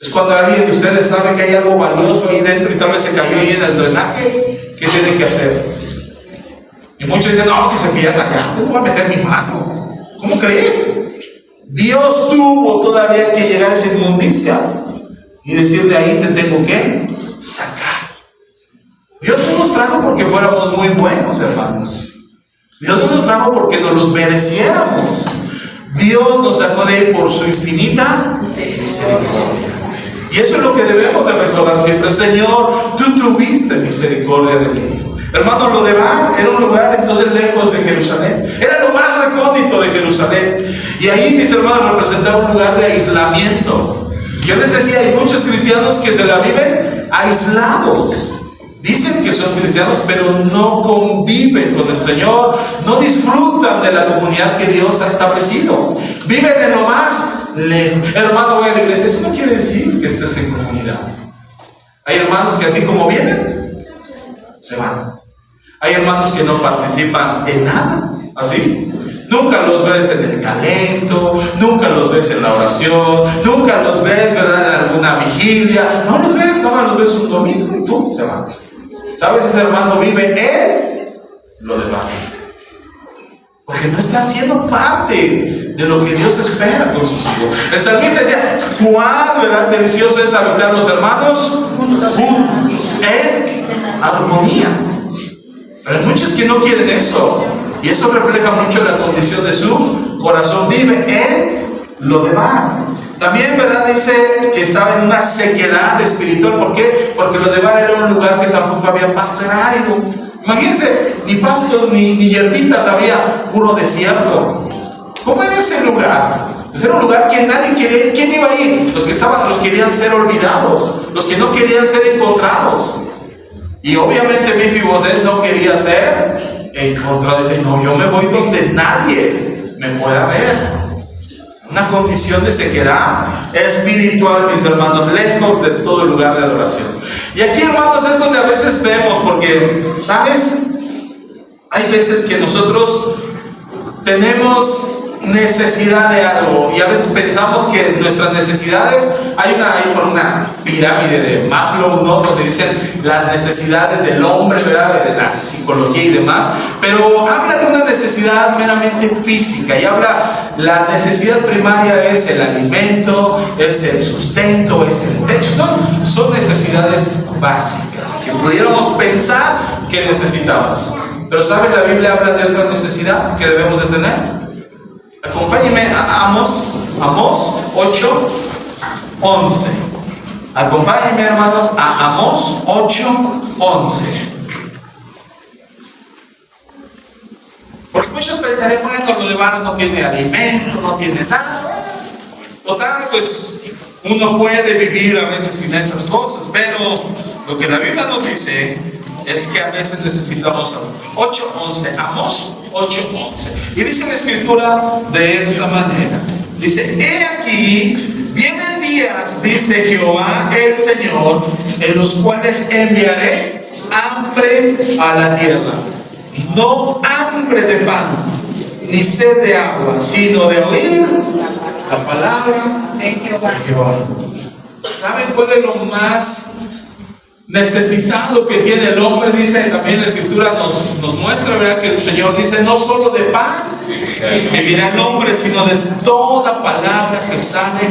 Es cuando alguien de ustedes sabe que hay algo valioso ahí dentro y tal vez se cayó ahí en el drenaje. ¿Qué tiene que hacer? Y muchos dicen, no, que se pierda acá. No voy a meter mi mano. ¿Cómo crees? Dios tuvo todavía que llegar a esa inmundicia y decir, de ahí te tengo que sacar. Dios no nos trajo porque fuéramos muy buenos, hermanos. Dios no nos trajo porque nos los mereciéramos. Dios nos sacó de ahí por su infinita misericordia. Y eso es lo que debemos de recordar siempre. Señor, tú tuviste misericordia de mí. Hermano, lo de Debar era un lugar entonces lejos de Jerusalén. Era lo más recóndito de Jerusalén. Y ahí, mis hermanos, representaba un lugar de aislamiento. Yo les decía, hay muchos cristianos que se la viven aislados. Dicen que son cristianos, pero no conviven con el Señor, no disfrutan de la comunidad que Dios ha establecido. Viven en lo más lejos. Hermano, voy a la iglesia. Eso no quiere decir que estés en comunidad. Hay hermanos que así como vienen, se van. Hay hermanos que no participan en nada, así. Nunca los ves en el talento, nunca los ves en la oración, nunca los ves, ¿verdad?, en alguna vigilia. No los ves, nada más los ves un domingo y ¡pum!, se van. ¿Sabes? Ese hermano vive en lo de abajo, porque no está haciendo parte de lo que Dios espera con sus hijos. El salmista decía, cuán, ¿verdad?, delicioso es habitar los hermanos juntos en armonía. Pero hay muchos que no quieren eso, y eso refleja mucho la condición de su corazón. Vive en lo de abajo. También, ¿verdad?, dice que estaba en una sequedad espiritual. ¿Por qué? Porque lo de Bar era un lugar que tampoco había pasto, era árido. Imagínense, ni pasto ni hierbitas había, puro desierto. ¿Cómo era ese lugar? Pues era un lugar que nadie quería ir. ¿Quién iba a ir? Los que querían ser olvidados, los que no querían ser encontrados. Y obviamente Mefiboset no quería ser encontrado. Dice, no, yo me voy donde nadie me pueda ver. Una condición de sequedad espiritual, mis hermanos, lejos de todo lugar de adoración. Y aquí, hermanos, es donde a veces vemos, porque, ¿sabes? Hay veces que nosotros tenemos necesidad de algo y a veces pensamos que nuestras necesidades, hay por una pirámide de Maslow, ¿no?, donde dicen las necesidades del hombre, ¿verdad?, de la psicología y demás, pero habla de una necesidad meramente física y habla, la necesidad primaria es el alimento, es el sustento, es el techo, son necesidades básicas que pudiéramos pensar que necesitamos. Pero ¿saben? La Biblia habla de otra necesidad que debemos de tener. Acompáñenme a Amós 8:11. Acompáñenme, hermanos, a Amós 8:11. Porque muchos pensarían, bueno, lo de Bar no tiene alimento, no tiene nada. Total, pues uno puede vivir a veces sin esas cosas, pero lo que la Biblia nos dice es que a veces necesitamos algo. 8:11, Amós 8:11. Y dice la escritura de esta manera. Dice, he aquí, vienen días, dice Jehová el Señor, en los cuales enviaré hambre a la tierra. No hambre de pan, ni sed de agua, sino de oír la palabra de Jehová. ¿Saben cuál es lo más necesitado que tiene el hombre? Dice también la escritura, nos muestra, ¿verdad?, que el Señor dice, no solo de pan vivirá el hombre, sino de toda palabra que sale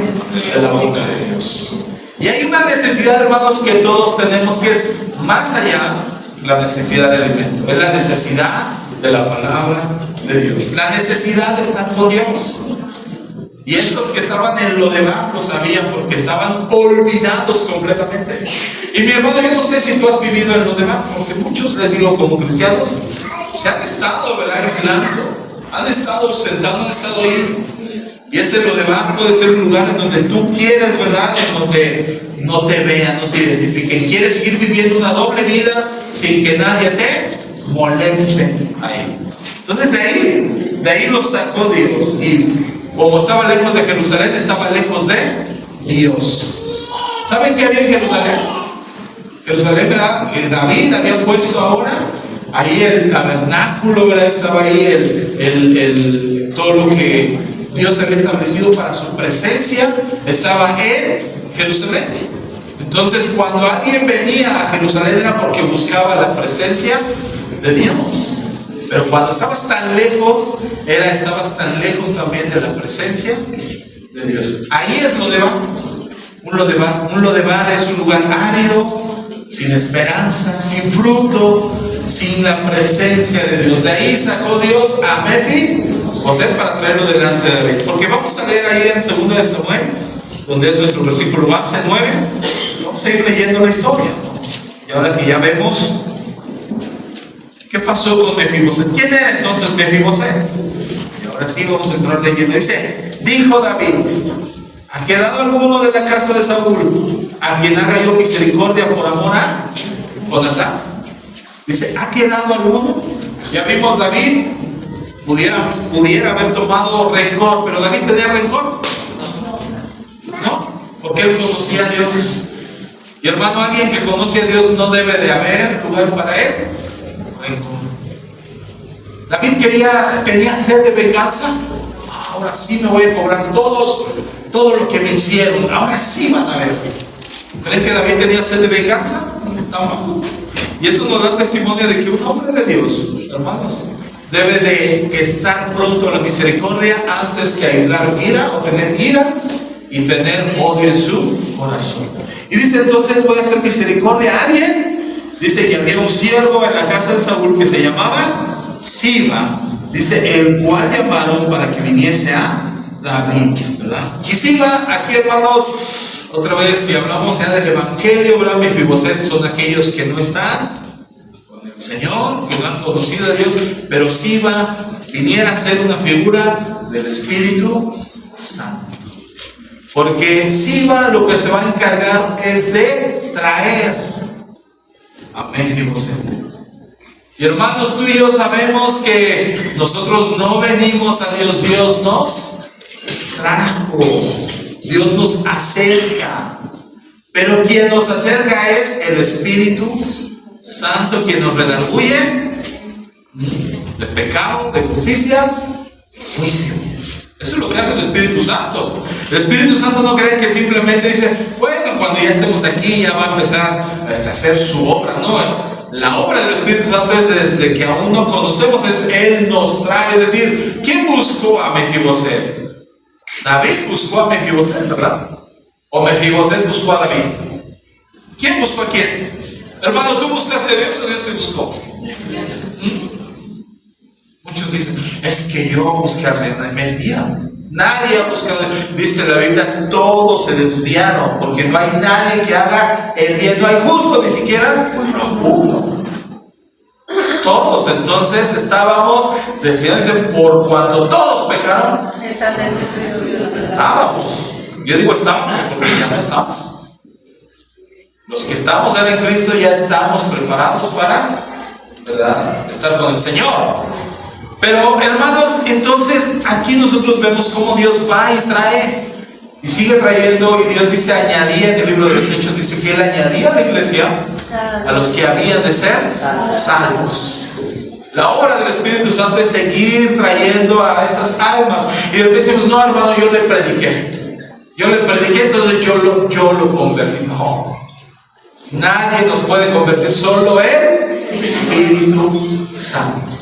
de la boca de Dios. Y hay una necesidad, hermanos, que todos tenemos, que es más allá de la necesidad de alimento, es la necesidad de la palabra de Dios, la necesidad de estar con Dios. Y estos que estaban en lo demás lo sabían porque estaban olvidados completamente. Y mi hermano, yo no sé si tú has vivido en lo demás, porque muchos, les digo, como cristianos, se han estado, ¿verdad?, aislando, han estado ausentando, han estado ahí. Y ese lo demás puede ser un lugar en donde tú quieres, ¿verdad?, en donde no te vean, no te identifiquen. Quieres seguir viviendo una doble vida sin que nadie te moleste ahí. Entonces de ahí los sacó Dios. Y como estaba lejos de Jerusalén, estaba lejos de Dios. ¿Saben qué había en Jerusalén? Jerusalén, ¿verdad? David había puesto ahora ahí el tabernáculo, ¿verdad? Estaba ahí todo lo que Dios había establecido para su presencia, estaba en Jerusalén. Entonces, cuando alguien venía a Jerusalén era porque buscaba la presencia de Dios. Pero cuando estabas tan lejos, estabas tan lejos también de la presencia de Dios. Ahí es Lodebar. Un Lodebar es un lugar árido, sin esperanza, sin fruto, sin la presencia de Dios. De ahí sacó Dios a Mefiboseth para traerlo delante de David. Porque vamos a leer ahí en 2 de Samuel, donde es nuestro versículo base 9. Vamos a ir leyendo la historia. Y ahora que ya vemos ¿qué pasó con Mefiboseth? ¿Quién era entonces Mefiboseth? Y ahora sí vamos a entrar leyendo. Dice, dijo David, ¿ha quedado alguno de la casa de Saúl a quien haga yo misericordia por amor a Jonatán? Dice, ¿ha quedado alguno? Ya vimos, David pudiera haber tomado rencor, pero David tenía rencor, ¿no? Porque él conocía a Dios. Y hermano, alguien que conoce a Dios no debe de haber lugar para él. David tenía sed de venganza. Ahora sí me voy a cobrar todo lo que me hicieron. Ahora sí van a ver. ¿Creen que David tenía sed de venganza? No. Y eso nos da testimonio de que un hombre de Dios, hermanos, debe de estar pronto a la misericordia antes que aislar ira o tener ira y tener odio en su corazón. Y dice, entonces voy a hacer misericordia a alguien. Dice, y había un siervo en la casa de Saúl que se llamaba Siba, dice, el cual llamaron para que viniese a David, ¿verdad? Y Siba, aquí, hermanos, otra vez, si hablamos ya del evangelio, ¿verdad? Mefiboseth son aquellos que no están con el Señor, que no han conocido a Dios, pero Siba viniera a ser una figura del Espíritu Santo. Porque Siba lo que se va a encargar es de traer a Mefiboseth. Y hermanos, tú y yo sabemos que nosotros no venimos a Dios, Dios nos trajo, Dios nos acerca. Pero quien nos acerca es el Espíritu Santo, quien nos redarguye de pecado, de justicia, juicio. Eso es lo que hace el Espíritu Santo. El Espíritu Santo no cree que simplemente dice, bueno, cuando ya estemos aquí ya va a empezar a hacer su obra. No, la obra del Espíritu Santo es desde que aún no conocemos, Él nos trae. Es decir, ¿quién buscó a Mefiboseth? David buscó a Mefiboseth, ¿verdad? ¿O Mefiboseth buscó a David? ¿Quién buscó a quién? Hermano, ¿tú buscaste a Dios o Dios te buscó? Muchos dicen, es que yo busqué al Señor. Mentira. Nadie ha buscado. Dice la Biblia, todos se desviaron, porque no hay nadie que haga el bien. No hay justo, ni siquiera uno. Todos, entonces estábamos destinados, por cuando todos pecaron, estábamos. Yo digo estábamos, porque ya no estamos. Los que estamos en Cristo ya estamos preparados para, ¿verdad?, estar con el Señor. Pero hermanos, entonces aquí nosotros vemos cómo Dios va y trae y sigue trayendo, y Dios dice, añadía, en el libro de los Hechos dice que Él añadía a la iglesia a los que habían de ser salvos. La obra del Espíritu Santo es seguir trayendo a esas almas. Y después decimos, no, hermano, yo le prediqué, entonces yo lo convertí. No, nadie nos puede convertir, solo el Espíritu Santo.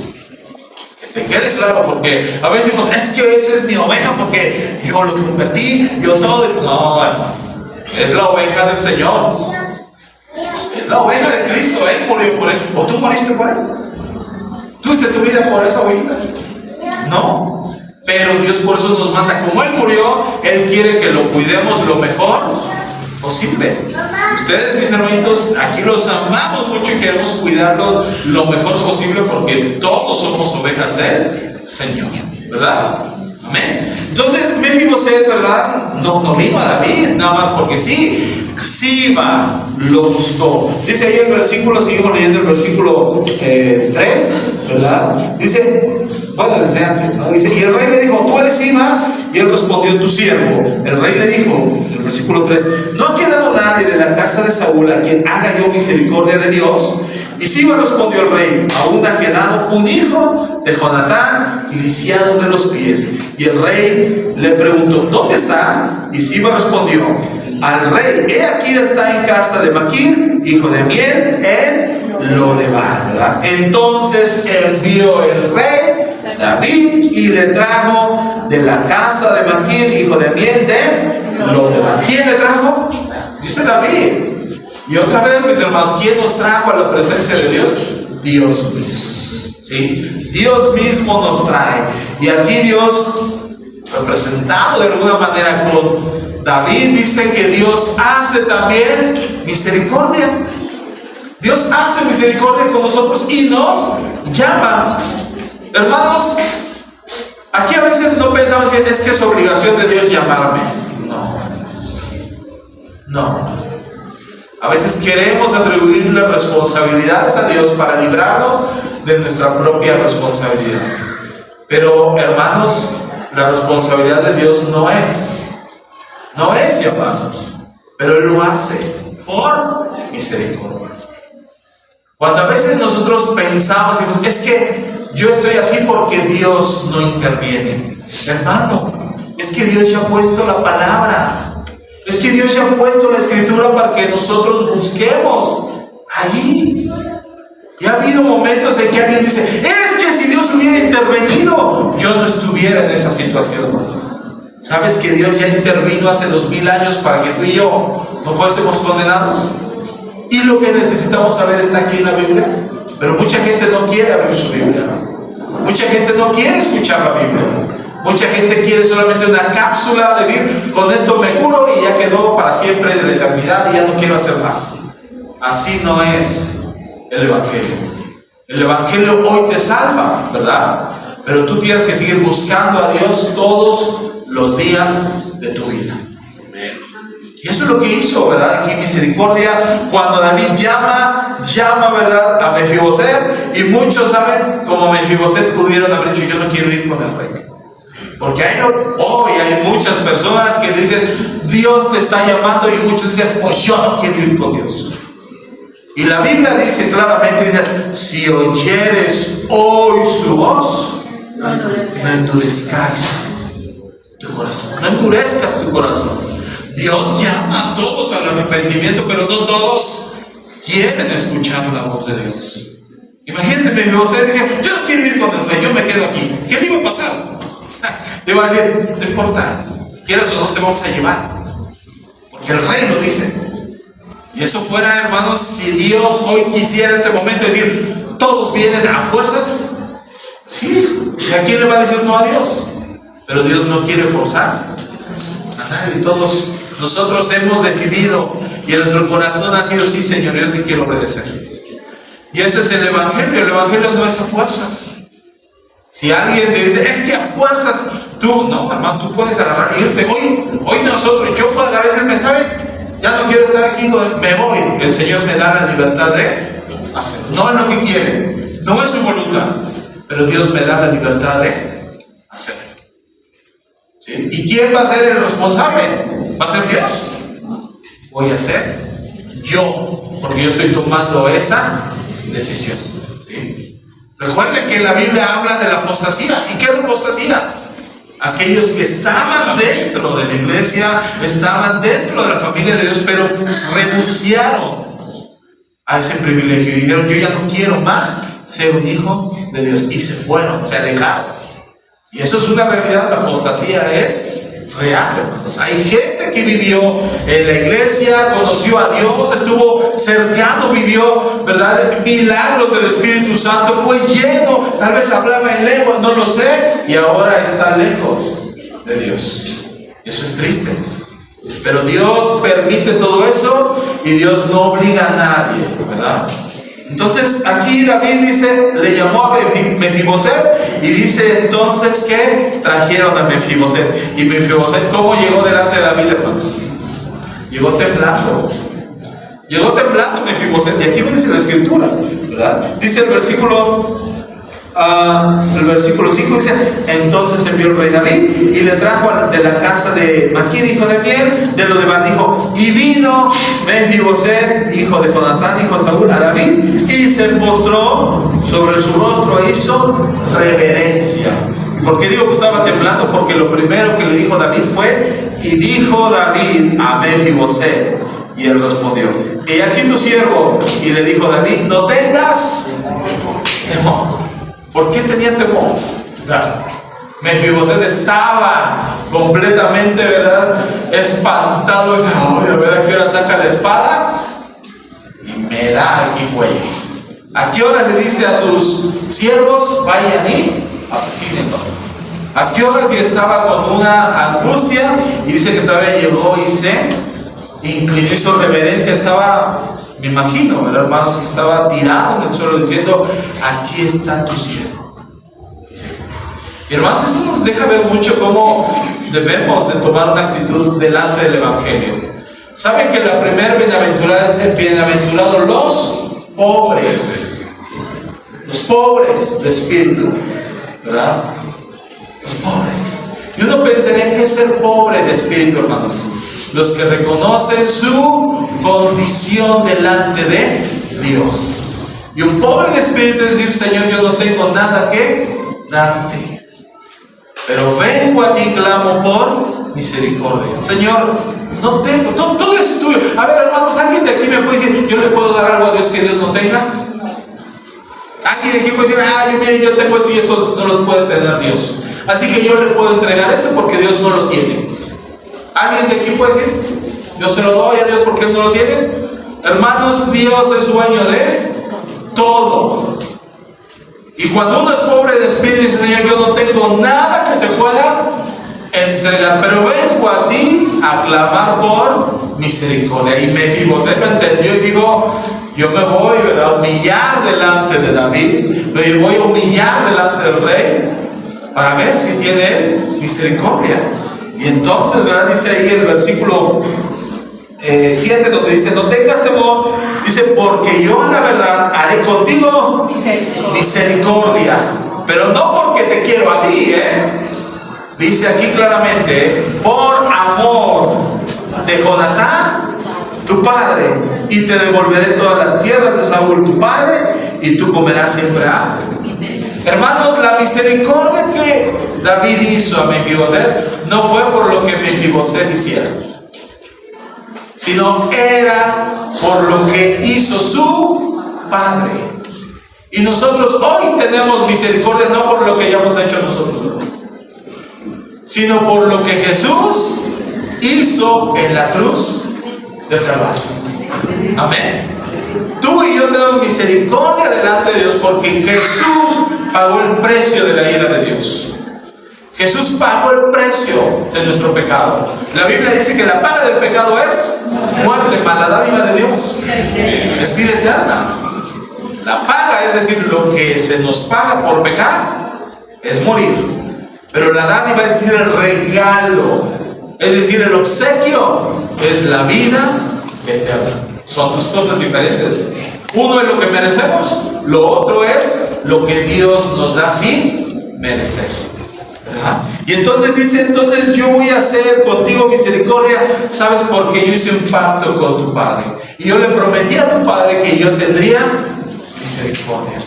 Que quede claro, porque a veces decimos, es que esa es mi oveja porque yo lo convertí, yo todo. No, hermano, es la oveja del Señor, es la oveja de Cristo. Él murió por él, o tú moriste por él. ¿Tú diste tu vida por esa oveja? No, Pero Dios por eso nos manda, como Él murió, Él quiere que lo cuidemos lo mejor posible. Ustedes, mis hermanitos, aquí los amamos mucho y queremos cuidarlos lo mejor posible porque todos somos ovejas del Señor, ¿verdad? Amén. Entonces, Mefiboset, ¿verdad? No vino a David, nada más porque sí. Siba lo buscó. Dice ahí el versículo, seguimos leyendo el versículo 3, ¿verdad? Dice, bueno, desde antes, ¿no? Dice, y el rey le dijo, ¿tú eres Siba? Y él respondió, tu siervo. El rey le dijo, en el versículo 3, no ha quedado nadie de la casa de Saúl a quien haga yo misericordia de Dios. Y Siba respondió al rey, aún ha quedado un hijo de Jonatán, lisiado de los pies. Y el rey le preguntó, ¿dónde está? Y Siba respondió al rey, he aquí está en casa de Maquir, hijo de Amiel, en Lodebar, ¿verdad? Entonces envió el rey David y le trajo de la casa de Maquir, hijo de Amiel, de Lodebar. ¿Quién le trajo? Dice David. Y otra vez, mis hermanos, ¿quién nos trajo a la presencia de Dios? Dios mismo. ¿Sí? Dios mismo nos trae. Y aquí Dios, representado de alguna manera con David, dice que Dios hace también misericordia. Dios hace misericordia con nosotros y nos llama. Hermanos, aquí a veces no pensamos que es obligación de Dios llamarme. No. A veces queremos atribuirle responsabilidades a Dios para librarnos de nuestra propia responsabilidad. Pero, hermanos, la responsabilidad de Dios no es llamarnos, pero Él lo hace por misericordia. Cuando a veces nosotros pensamos y decimos, es que yo estoy así porque Dios no interviene. Hermano, es que Dios ya ha puesto la palabra. Es que Dios ya ha puesto la escritura para que nosotros busquemos allí. Y ha habido momentos en que alguien dice, es que si Dios hubiera intervenido, yo no estuviera en esa situación. ¿Sabes que Dios ya intervino hace 2000 años para que tú y yo no fuésemos condenados? Y lo que necesitamos saber está aquí en la Biblia. Pero mucha gente no quiere abrir su Biblia. Mucha gente no quiere escuchar la Biblia. Mucha gente quiere solamente una cápsula, decir, con esto me curo y ya quedó para siempre de la eternidad y ya no quiero hacer más. Así no es el Evangelio. El Evangelio hoy te salva, ¿verdad? Pero tú tienes que seguir buscando a Dios todos los días de tu vida. Y eso es lo que hizo, ¿verdad? Aquí misericordia, cuando David llama, ¿verdad? A Mefiboset, y muchos saben, como Mefiboset pudieron haber dicho, yo no quiero ir con el rey. Porque hoy hay muchas personas que dicen, Dios te está llamando, y muchos dicen, pues yo no quiero ir con Dios. Y la Biblia dice claramente, dice, si oyeres hoy su voz, no endurezcas tu corazón. No endurezcas tu corazón. Dios llama a todos al arrepentimiento, pero no todos quieren escuchar la voz de Dios. Imagínate, usted dice, yo no quiero ir con el rey, yo me quedo aquí. ¿Qué le iba a pasar? Le va a decir, no importa, quieras o no te vamos a llevar, porque el rey lo dice. Y eso fuera, hermanos, si Dios hoy quisiera este momento decir, todos vienen a fuerzas, sí. ¿Y a quién le va a decir no a Dios? Pero Dios no quiere forzar a nadie. Todos nosotros hemos decidido y en nuestro corazón ha sido, sí, Señor, yo te quiero obedecer. Y ese es el Evangelio. El Evangelio no es a fuerzas. Si alguien te dice, es que a fuerzas, tú, no, hermano, tú puedes agarrar y irte. Hoy nosotros, yo puedo agarrar y decirme, ¿sabe? Ya no quiero estar aquí, me voy. El Señor me da la libertad de hacerlo. No es lo que quiere, no es su voluntad, pero Dios me da la libertad de hacerlo. ¿Sí? ¿Y quién va a ser el responsable? ¿Va a ser Dios? Voy a ser yo, porque yo estoy tomando esa decisión. ¿Sí? Recuerden que en la Biblia habla de la apostasía. ¿Y qué es la apostasía? Aquellos que estaban dentro de la iglesia, estaban dentro de la familia de Dios, pero renunciaron a ese privilegio y dijeron, yo ya no quiero más ser un hijo de Dios, y se fueron, se alejaron. Y eso es una realidad. La apostasía es real, hermanos. Hay gente que vivió en la iglesia, conoció a Dios, estuvo cercano, vivió, ¿verdad?, milagros del Espíritu Santo, fue lleno, tal vez hablaba en lengua, no lo sé, y ahora está lejos de Dios. Eso es triste. Pero Dios permite todo eso y Dios no obliga a nadie, ¿verdad? Entonces aquí David dice, le llamó a Mefiboset y dice entonces que trajeron a Mefiboset. Y Mefiboset, ¿cómo llegó delante de David, hermanos? Llegó temblando. Llegó temblando Mefiboset. Y aquí me dice la escritura, ¿verdad? Dice el versículo 5 dice, entonces envió el rey David y le trajo de la casa de Maquir, hijo de Miel, de lo de Ban, dijo, y vino Mefiboset, hijo de Jonatán, hijo de Saúl, a David, y se postró sobre su rostro e hizo reverencia. ¿Por qué digo que estaba temblando? Porque lo primero que le dijo David fue, y dijo David a Mefiboset, y él respondió, he aquí tu siervo, y le dijo David, no tengas temor. ¿Por qué tenía temor? Mefiboset estaba completamente, ¿verdad?, espantado. Ay, a ver a qué hora saca la espada y me da aquí cuello. ¿A qué hora le dice a sus siervos, vayan y asesínenlo? ¿A qué hora si estaba con una angustia? Y dice que todavía llegó y se inclinó, hizo reverencia, estaba... Me imagino, ¿verdad, hermanos?, que estaba tirado en el suelo diciendo, aquí está tu siervo. Y hermanos, eso nos deja ver mucho cómo debemos de tomar una actitud delante del Evangelio. ¿Saben que la primera bienaventurada es bienaventurados los pobres? Los pobres de espíritu, ¿verdad? Los pobres. Y uno pensaría, ¿qué es ser pobre de espíritu, hermanos? Los que reconocen su condición delante de Dios. Y un pobre de espíritu es decir, Señor, yo no tengo nada que darte, pero vengo a ti y clamo por misericordia. Señor, no tengo, todo es tuyo. A ver, hermanos, ¿alguien de aquí me puede decir, yo le puedo dar algo a Dios que Dios no tenga? ¿Alguien de aquí puede decir, mire, yo tengo esto y esto no lo puede tener Dios, así que yo le puedo entregar esto porque Dios no lo tiene? ¿Alguien de aquí puede decir, yo se lo doy a Dios porque Él no lo tiene? Hermanos, Dios es dueño de todo. Y cuando uno es pobre de espíritu, dice, Señor, yo no tengo nada que te pueda entregar, pero vengo a ti a clamar por misericordia. Y Mefiboset me entendió y dijo, yo me voy, ¿verdad?, a humillar delante de David, me voy a humillar delante del rey para ver si tiene él misericordia. Y entonces, ¿verdad?, dice ahí el versículo 7, donde dice, no tengas temor, dice, porque yo la verdad haré contigo misericordia, pero no porque te quiero a ti, dice aquí claramente, por amor de Jonatán, tu padre, y te devolveré todas las tierras de Saúl, tu padre, y tú comerás siempre hambre. Hermanos, la misericordia que David hizo a Mefiboset no fue por lo que Mefiboset hiciera, sino era por lo que hizo su padre. Y nosotros hoy tenemos misericordia no por lo que hayamos hecho nosotros, sino por lo que Jesús hizo en la cruz del Calvario. Amén. Tú y yo tenemos misericordia delante de Dios porque Jesús pagó el precio de la ira de Dios. Jesús pagó el precio de nuestro pecado. La Biblia dice que la paga del pecado es muerte, mas la dádiva de Dios es vida eterna. La paga, es decir, lo que se nos paga por pecar, es morir. Pero la dádiva, es decir, el regalo, es decir, el obsequio, es la vida eterna. Son dos cosas diferentes. Uno es lo que merecemos, lo otro es lo que Dios nos da sin merecer. ¿Verdad? Y entonces dice, entonces yo voy a hacer contigo misericordia. ¿Sabes por qué? Yo hice un pacto con tu padre y yo le prometí a tu padre que yo tendría misericordia.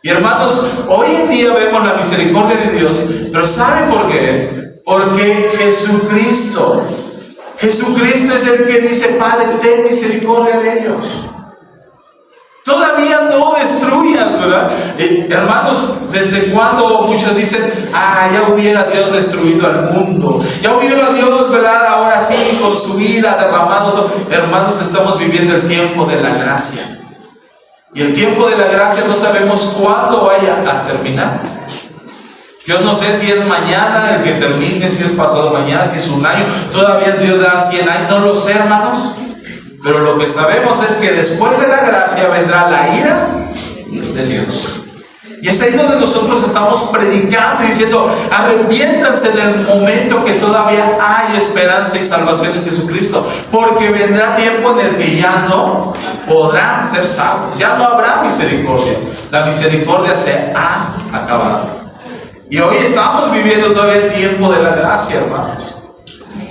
Y hermanos, hoy en día vemos la misericordia de Dios, pero ¿saben por qué? Porque Jesucristo es el que dice, Padre, ten misericordia de ellos. Todavía no destruyas, ¿verdad? Hermanos, ¿desde cuándo muchos dicen, ya hubiera Dios destruido al mundo? Ya hubiera Dios, ¿verdad? Ahora sí, con su ira derramado todo. Hermanos, estamos viviendo el tiempo de la gracia. Y el tiempo de la gracia no sabemos cuándo vaya a terminar. Yo no sé si es mañana el que termine, si es pasado mañana, si es un año. Todavía Dios da 100 años, no lo sé, hermanos. Pero lo que sabemos es que después de la gracia vendrá la ira de Dios. Y es ahí donde nosotros estamos predicando y diciendo, arrepiéntanse en el momento que todavía hay esperanza y salvación en Jesucristo, porque vendrá tiempo en el que ya no podrán ser salvos, ya no habrá misericordia. La misericordia se ha acabado. Y hoy estamos viviendo todavía el tiempo de la gracia, hermanos.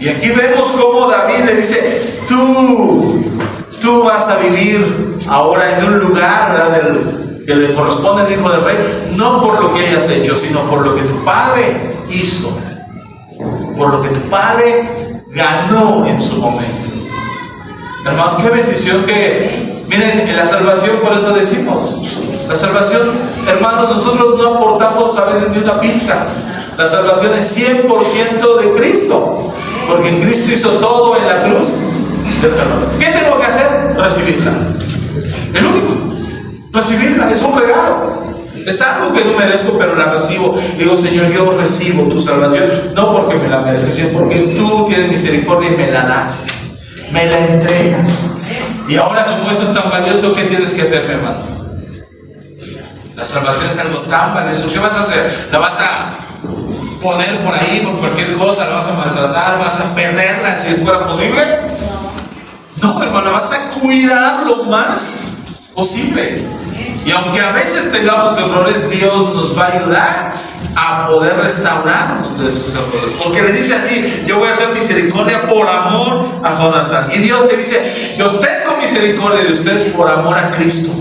Y aquí vemos cómo David le dice, tú vas a vivir ahora en un lugar, ¿verdad?, que le corresponde al hijo del rey, no por lo que hayas hecho, sino por lo que tu padre hizo, por lo que tu padre ganó en su momento. Hermanos, qué bendición que, miren, en la salvación, por eso decimos, la salvación, hermanos, nosotros no aportamos a veces ni una pizca. La salvación es 100% de Cristo, porque Cristo hizo todo en la cruz del Calvario. ¿Qué tengo que hacer? Recibirla. El único. Recibirla, es un regalo. Es algo que no merezco, pero la recibo. Digo, Señor, yo recibo tu salvación, no porque me la merezca, sino porque tú tienes misericordia y me la das, me la entregas. Y ahora, como eso es tan valioso, ¿qué tienes que hacer, mi hermano? La salvación es algo tan valioso. ¿Qué vas a hacer? ¿La vas a poner por ahí por cualquier cosa? ¿La vas a maltratar? ¿Vas a perderla si fuera posible? No, hermano, vas a cuidar lo más posible. Y aunque a veces tengamos errores, Dios nos va a ayudar a poder restaurarnos de esos errores. Porque le dice así, yo voy a hacer misericordia por amor a Jonatán. Y Dios te dice, yo tengo misericordia de ustedes por amor a Cristo.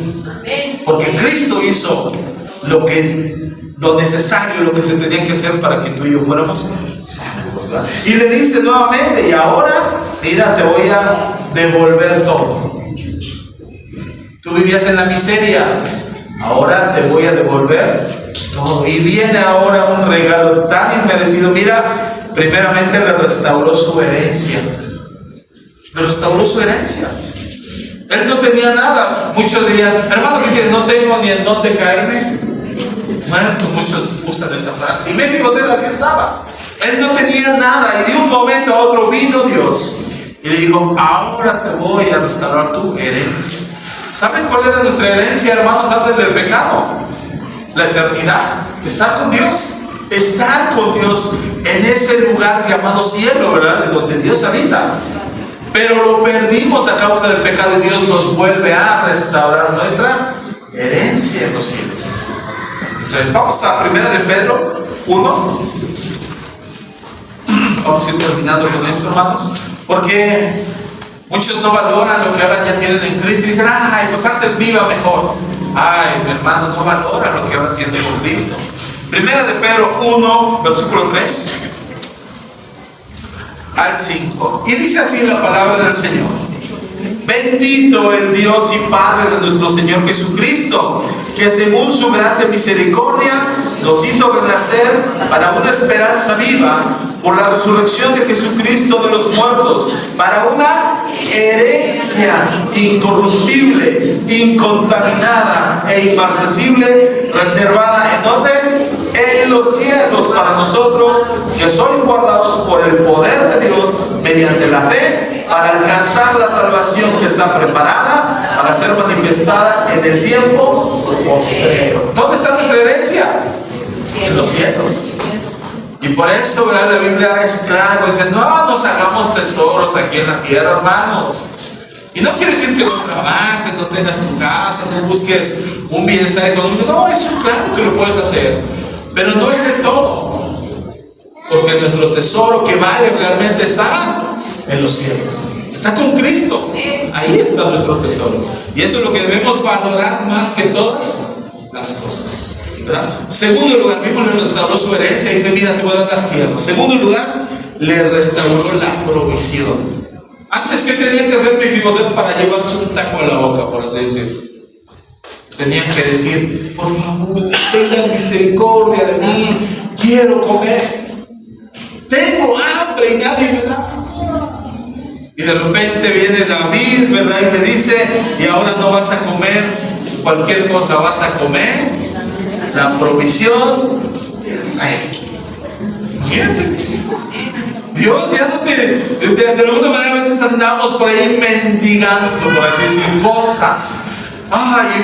Porque Cristo hizo lo necesario, lo que se tenía que hacer para que tú y yo fuéramos salvos, ¿verdad? Y le dice nuevamente, y ahora, mira, te voy a devolver todo. Tú vivías en la miseria, ahora te voy a devolver todo. Y viene ahora un regalo tan inmerecido. Mira, primeramente le restauró su herencia. Le restauró su herencia. Él no tenía nada. Muchos dirían, hermano, ¿qué tienes? No tengo ni en dónde caerme. Bueno, muchos usan esa frase. Y Mefiboseth así estaba. Él no tenía nada. Y de un momento a otro vino Dios y le dijo, ahora te voy a restaurar tu herencia. ¿Saben cuál era nuestra herencia, hermanos, antes del pecado? La eternidad. Estar con Dios. Estar con Dios en ese lugar llamado cielo, ¿verdad? De donde Dios habita. Pero lo perdimos a causa del pecado y Dios nos vuelve a restaurar nuestra herencia en los cielos. Entonces, vamos a 1 de Pedro 1. Vamos a ir terminando con esto, hermanos. Porque muchos no valoran lo que ahora ya tienen en Cristo y dicen, ay, pues antes me iba mejor. Ay, mi hermano, no valora lo que ahora tienes con Cristo. 1 de Pedro 1, versículo 3 al 5. Y dice así la palabra del Señor. Bendito el Dios y Padre de nuestro Señor Jesucristo, que según su grande misericordia nos hizo renacer para una esperanza viva por la resurrección de Jesucristo de los muertos, para una herencia incorruptible, incontaminada e inmarcesible, reservada ¿en dónde? En los cielos, para nosotros que sois guardados por el poder de Dios mediante la fe, para alcanzar la salvación que está preparada para ser manifestada en el tiempo postrero. ¿Dónde está nuestra herencia? En los cielos. Y por eso, ¿verdad?, la Biblia es clara, dice, no nos hagamos tesoros aquí en la tierra, hermanos. Y no quiere decir que no trabajes, no tengas tu casa, no busques un bienestar económico. No, eso claro que lo puedes hacer, pero no es de todo. Porque nuestro tesoro que vale realmente está en los cielos. Está con Cristo. Ahí está nuestro tesoro. Y eso es lo que debemos valorar más que todas las cosas, ¿verdad? Segundo lugar, mismo le restauró su herencia y dice, mira, te voy a dar las tierras. Segundo lugar, le restauró la provisión. Antes, ¿qué tenía que hacer Mefiboseth para llevarse un taco a la boca, por así decirlo? tenían que decir: por favor, tengan misericordia de mí, quiero comer, tengo hambre y nadie me da. Y de repente viene David, ¿verdad? Y le dice: y ahora no vas a comer cualquier cosa, vas a comer la provisión del rey. Fíjate, Dios ya no te... De alguna manera a veces andamos por ahí mendigando, por así decir, cosas.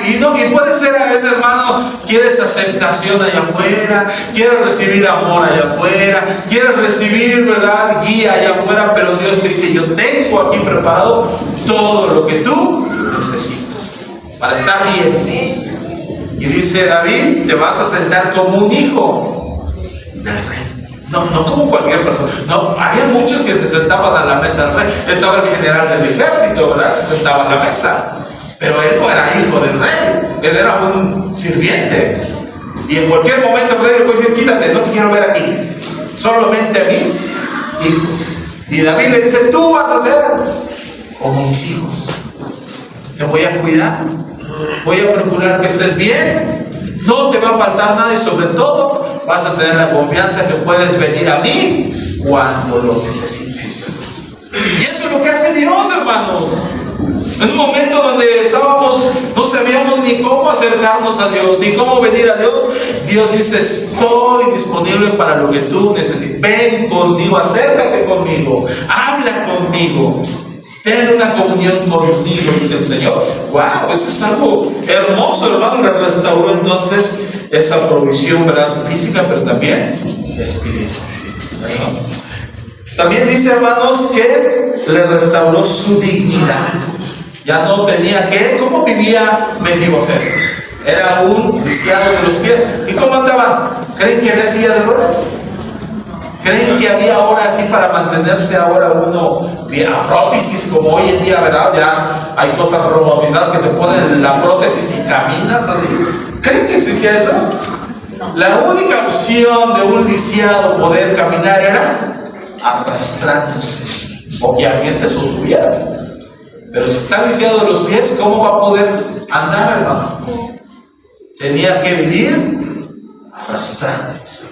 Y puede ser a veces, hermano, quieres aceptación allá afuera, quieres recibir amor allá afuera, quieres recibir, ¿verdad?, guía allá afuera, pero Dios te dice: yo tengo aquí preparado todo lo que tú necesitas para estar bien. Y dice David: te vas a sentar como un hijo del rey. No como cualquier persona. No, había muchos que se sentaban a la mesa del rey. Estaba el general del ejército, ¿verdad? Se sentaba a la mesa. Pero él no era hijo del rey, él era un sirviente. Y en cualquier momento el rey le puede decir: quítate, no te quiero ver aquí, solamente a mis hijos. Y David le dice: tú vas a ser como mis hijos, te voy a cuidar, voy a procurar que estés bien, no te va a faltar nada, y sobre todo vas a tener la confianza que puedes venir a mí cuando lo necesites. Y eso es lo que hace Dios, hermanos. En un momento donde estábamos, no sabíamos ni cómo acercarnos a Dios, ni cómo venir a Dios, Dios dice: estoy disponible para lo que tú necesites. Ven conmigo, acércate conmigo, habla conmigo, ten una comunión conmigo, dice el Señor. ¡Wow! Eso es algo hermoso, hermano. Le restauró entonces esa provisión, ¿verdad?, física, pero también espiritual. También dice, hermanos, que le restauró su dignidad. Ya no tenía que... ¿Cómo vivía Mefiboset? Era un lisiado de los pies. ¿Y cómo andaban? ¿Creen que había silla de ruedas? ¿Creen que había ahora así para mantenerse ahora uno a prótesis como hoy en día, verdad? Ya hay cosas robotizadas que te ponen la prótesis y caminas así. ¿Creen que existía eso? La única opción de un lisiado poder caminar era arrastrándose o que alguien te sostuviera. Pero si está lisiado de los pies, ¿cómo va a poder andar, hermano? Tenía que vivir arrastrándose.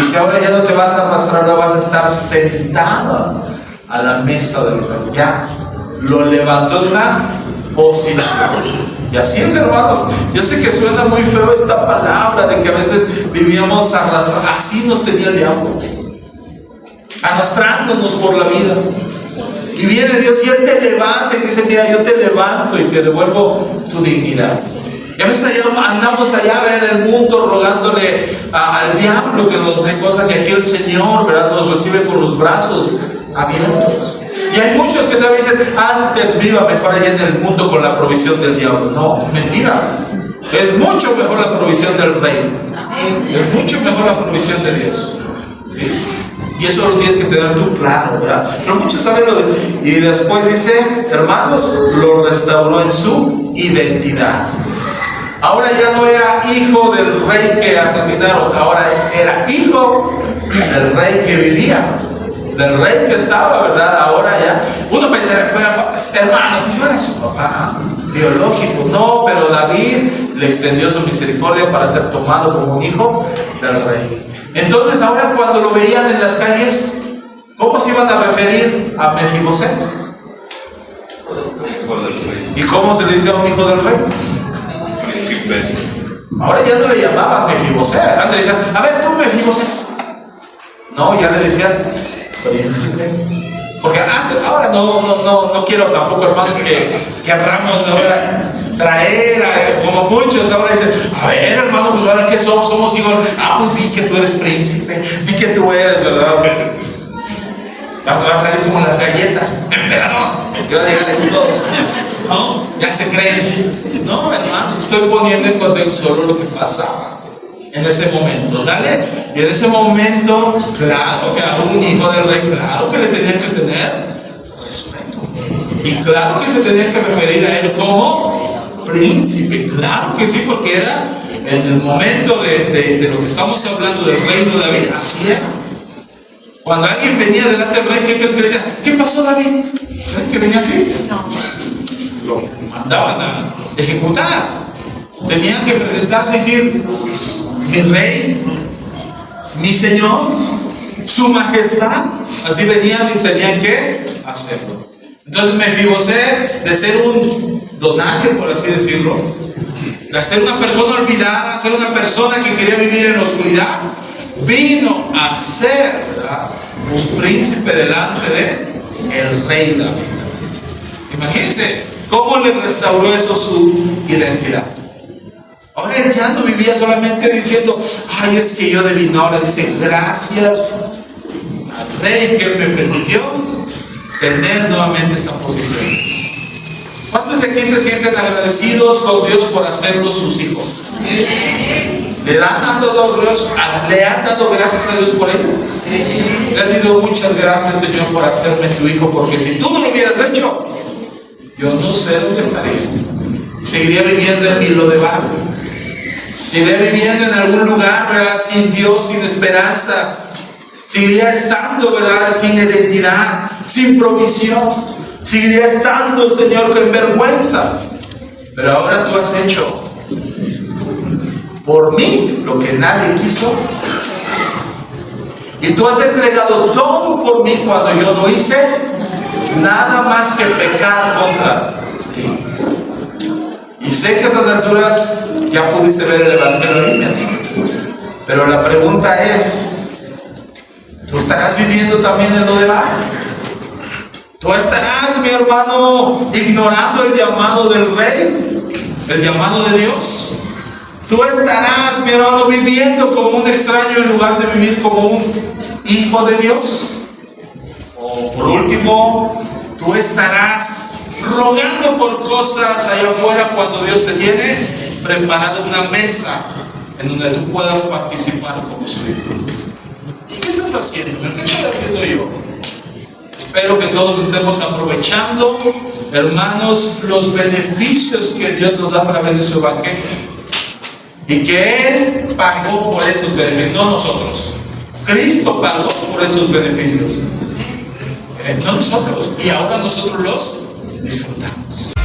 Y si ahora ya no te vas a arrastrar, no vas a estar sentado a la mesa del rey. Ya lo levantó de una posición. Y así es, hermanos. Yo sé que suena muy feo esta palabra de que a veces vivíamos arrastrados. Así nos tenía el diablo, arrastrándonos por la vida. Y viene Dios y Él te levanta y dice: mira, yo te levanto y te devuelvo tu dignidad. Y a veces allá andamos allá en el mundo rogándole al diablo que nos dé cosas, y aquí el Señor, ¿verdad?, nos recibe con los brazos abiertos. Y hay muchos que también dicen: antes viva mejor allá en el mundo con la provisión del diablo. No, mentira. Es mucho mejor la provisión del rey. Es mucho mejor la provisión de Dios. ¿Sí? Y eso lo tienes que tener tú claro, ¿verdad? Pero muchos saben lo de... Y después dice, hermanos, lo restauró en su identidad. Ahora ya no era hijo del rey que asesinaron, ahora era hijo del rey que vivía, del rey que estaba, ¿verdad? Ahora ya, uno pensaría: hermano, pues no era su papá biológico. No, pero David le extendió su misericordia para ser tomado como un hijo del rey. Entonces ahora cuando lo veían en las calles, ¿cómo se iban a referir a Mefiboset? Hijo del rey. ¿Y cómo se le dice a un hijo del rey? Príncipe. Ahora ya no le llamaban Mefiboset. Antes decían: a ver, tú, Mefiboset. No, ya le decían príncipe. Porque antes, ahora no quiero tampoco, hermanos, que querramos ahora traer, como muchos ahora dicen: a ver, hermano, pues ahora que somos hijos. Pues di que tú eres príncipe, di que tú eres, ¿verdad? Vas a salir como las galletas, emperador. Y ahora llegan todos, ¿no? Ya se creen. No, hermano, estoy poniendo en contexto solo lo que pasaba en ese momento, ¿sale? Y en ese momento, claro que a un hijo del rey, claro que le tenían que tener respeto. Y claro que se tenía que referir a él como príncipe. Claro que sí, porque era en el momento de lo que estamos hablando del reino de David, así era. Cuando alguien venía delante del rey, ¿qué crees que le decía? ¿Qué pasó, David? ¿Creen que venía así? No. Lo mandaban a ejecutar. Tenían que presentarse y decir: mi rey, mi señor, su majestad. Así venían y tenían que hacerlo. Entonces Mefiboset, de ser un donario, por así decirlo, de ser una persona olvidada, ser una persona que quería vivir en la oscuridad, vino a ser, ¿verdad?, un príncipe delante de el rey David. Imagínense cómo le restauró eso su identidad. Ahora él ya no vivía solamente diciendo: ay, es que yo debí. No, ahora dice: gracias al rey que me permitió tener nuevamente esta posición. ¿Cuántos de aquí se sienten agradecidos con Dios por hacerlos sus hijos? ¿Le han dado gracias a Dios por ello? Le han dicho: muchas gracias, Señor, por hacerme tu hijo, porque si tú no lo hubieras hecho, yo no sé dónde estaría. Seguiría viviendo en mi Lodebar. Seguiría viviendo en algún lugar, ¿verdad?, sin Dios, sin esperanza. Seguiría estando, ¿verdad?, sin identidad, sin provisión. Seguiría estando, Señor, con vergüenza. Pero ahora tú has hecho por mí lo que nadie quiso. Y tú has entregado todo por mí cuando yo no hice nada más que pecar contra ti. Y sé que a estas alturas ya pudiste ver el Evangelio en línea. Pero la pregunta es: ¿tú estarás viviendo también en lo de Baal? ¿Tú estarás, mi hermano, ignorando el llamado del rey? ¿El llamado de Dios? ¿Tú estarás, mi hermano, viviendo como un extraño en lugar de vivir como un hijo de Dios? O por último, ¿tú estarás rogando por cosas allá afuera cuando Dios te tiene preparado una mesa en donde tú puedas participar como su hijo? ¿Qué estás haciendo? ¿Qué estoy haciendo yo? Espero que todos estemos aprovechando, hermanos, los beneficios que Dios nos da a través de su evangelio. Y que Él pagó por esos beneficios, no nosotros. Cristo pagó por esos beneficios, no nosotros. Y ahora nosotros los disfrutamos.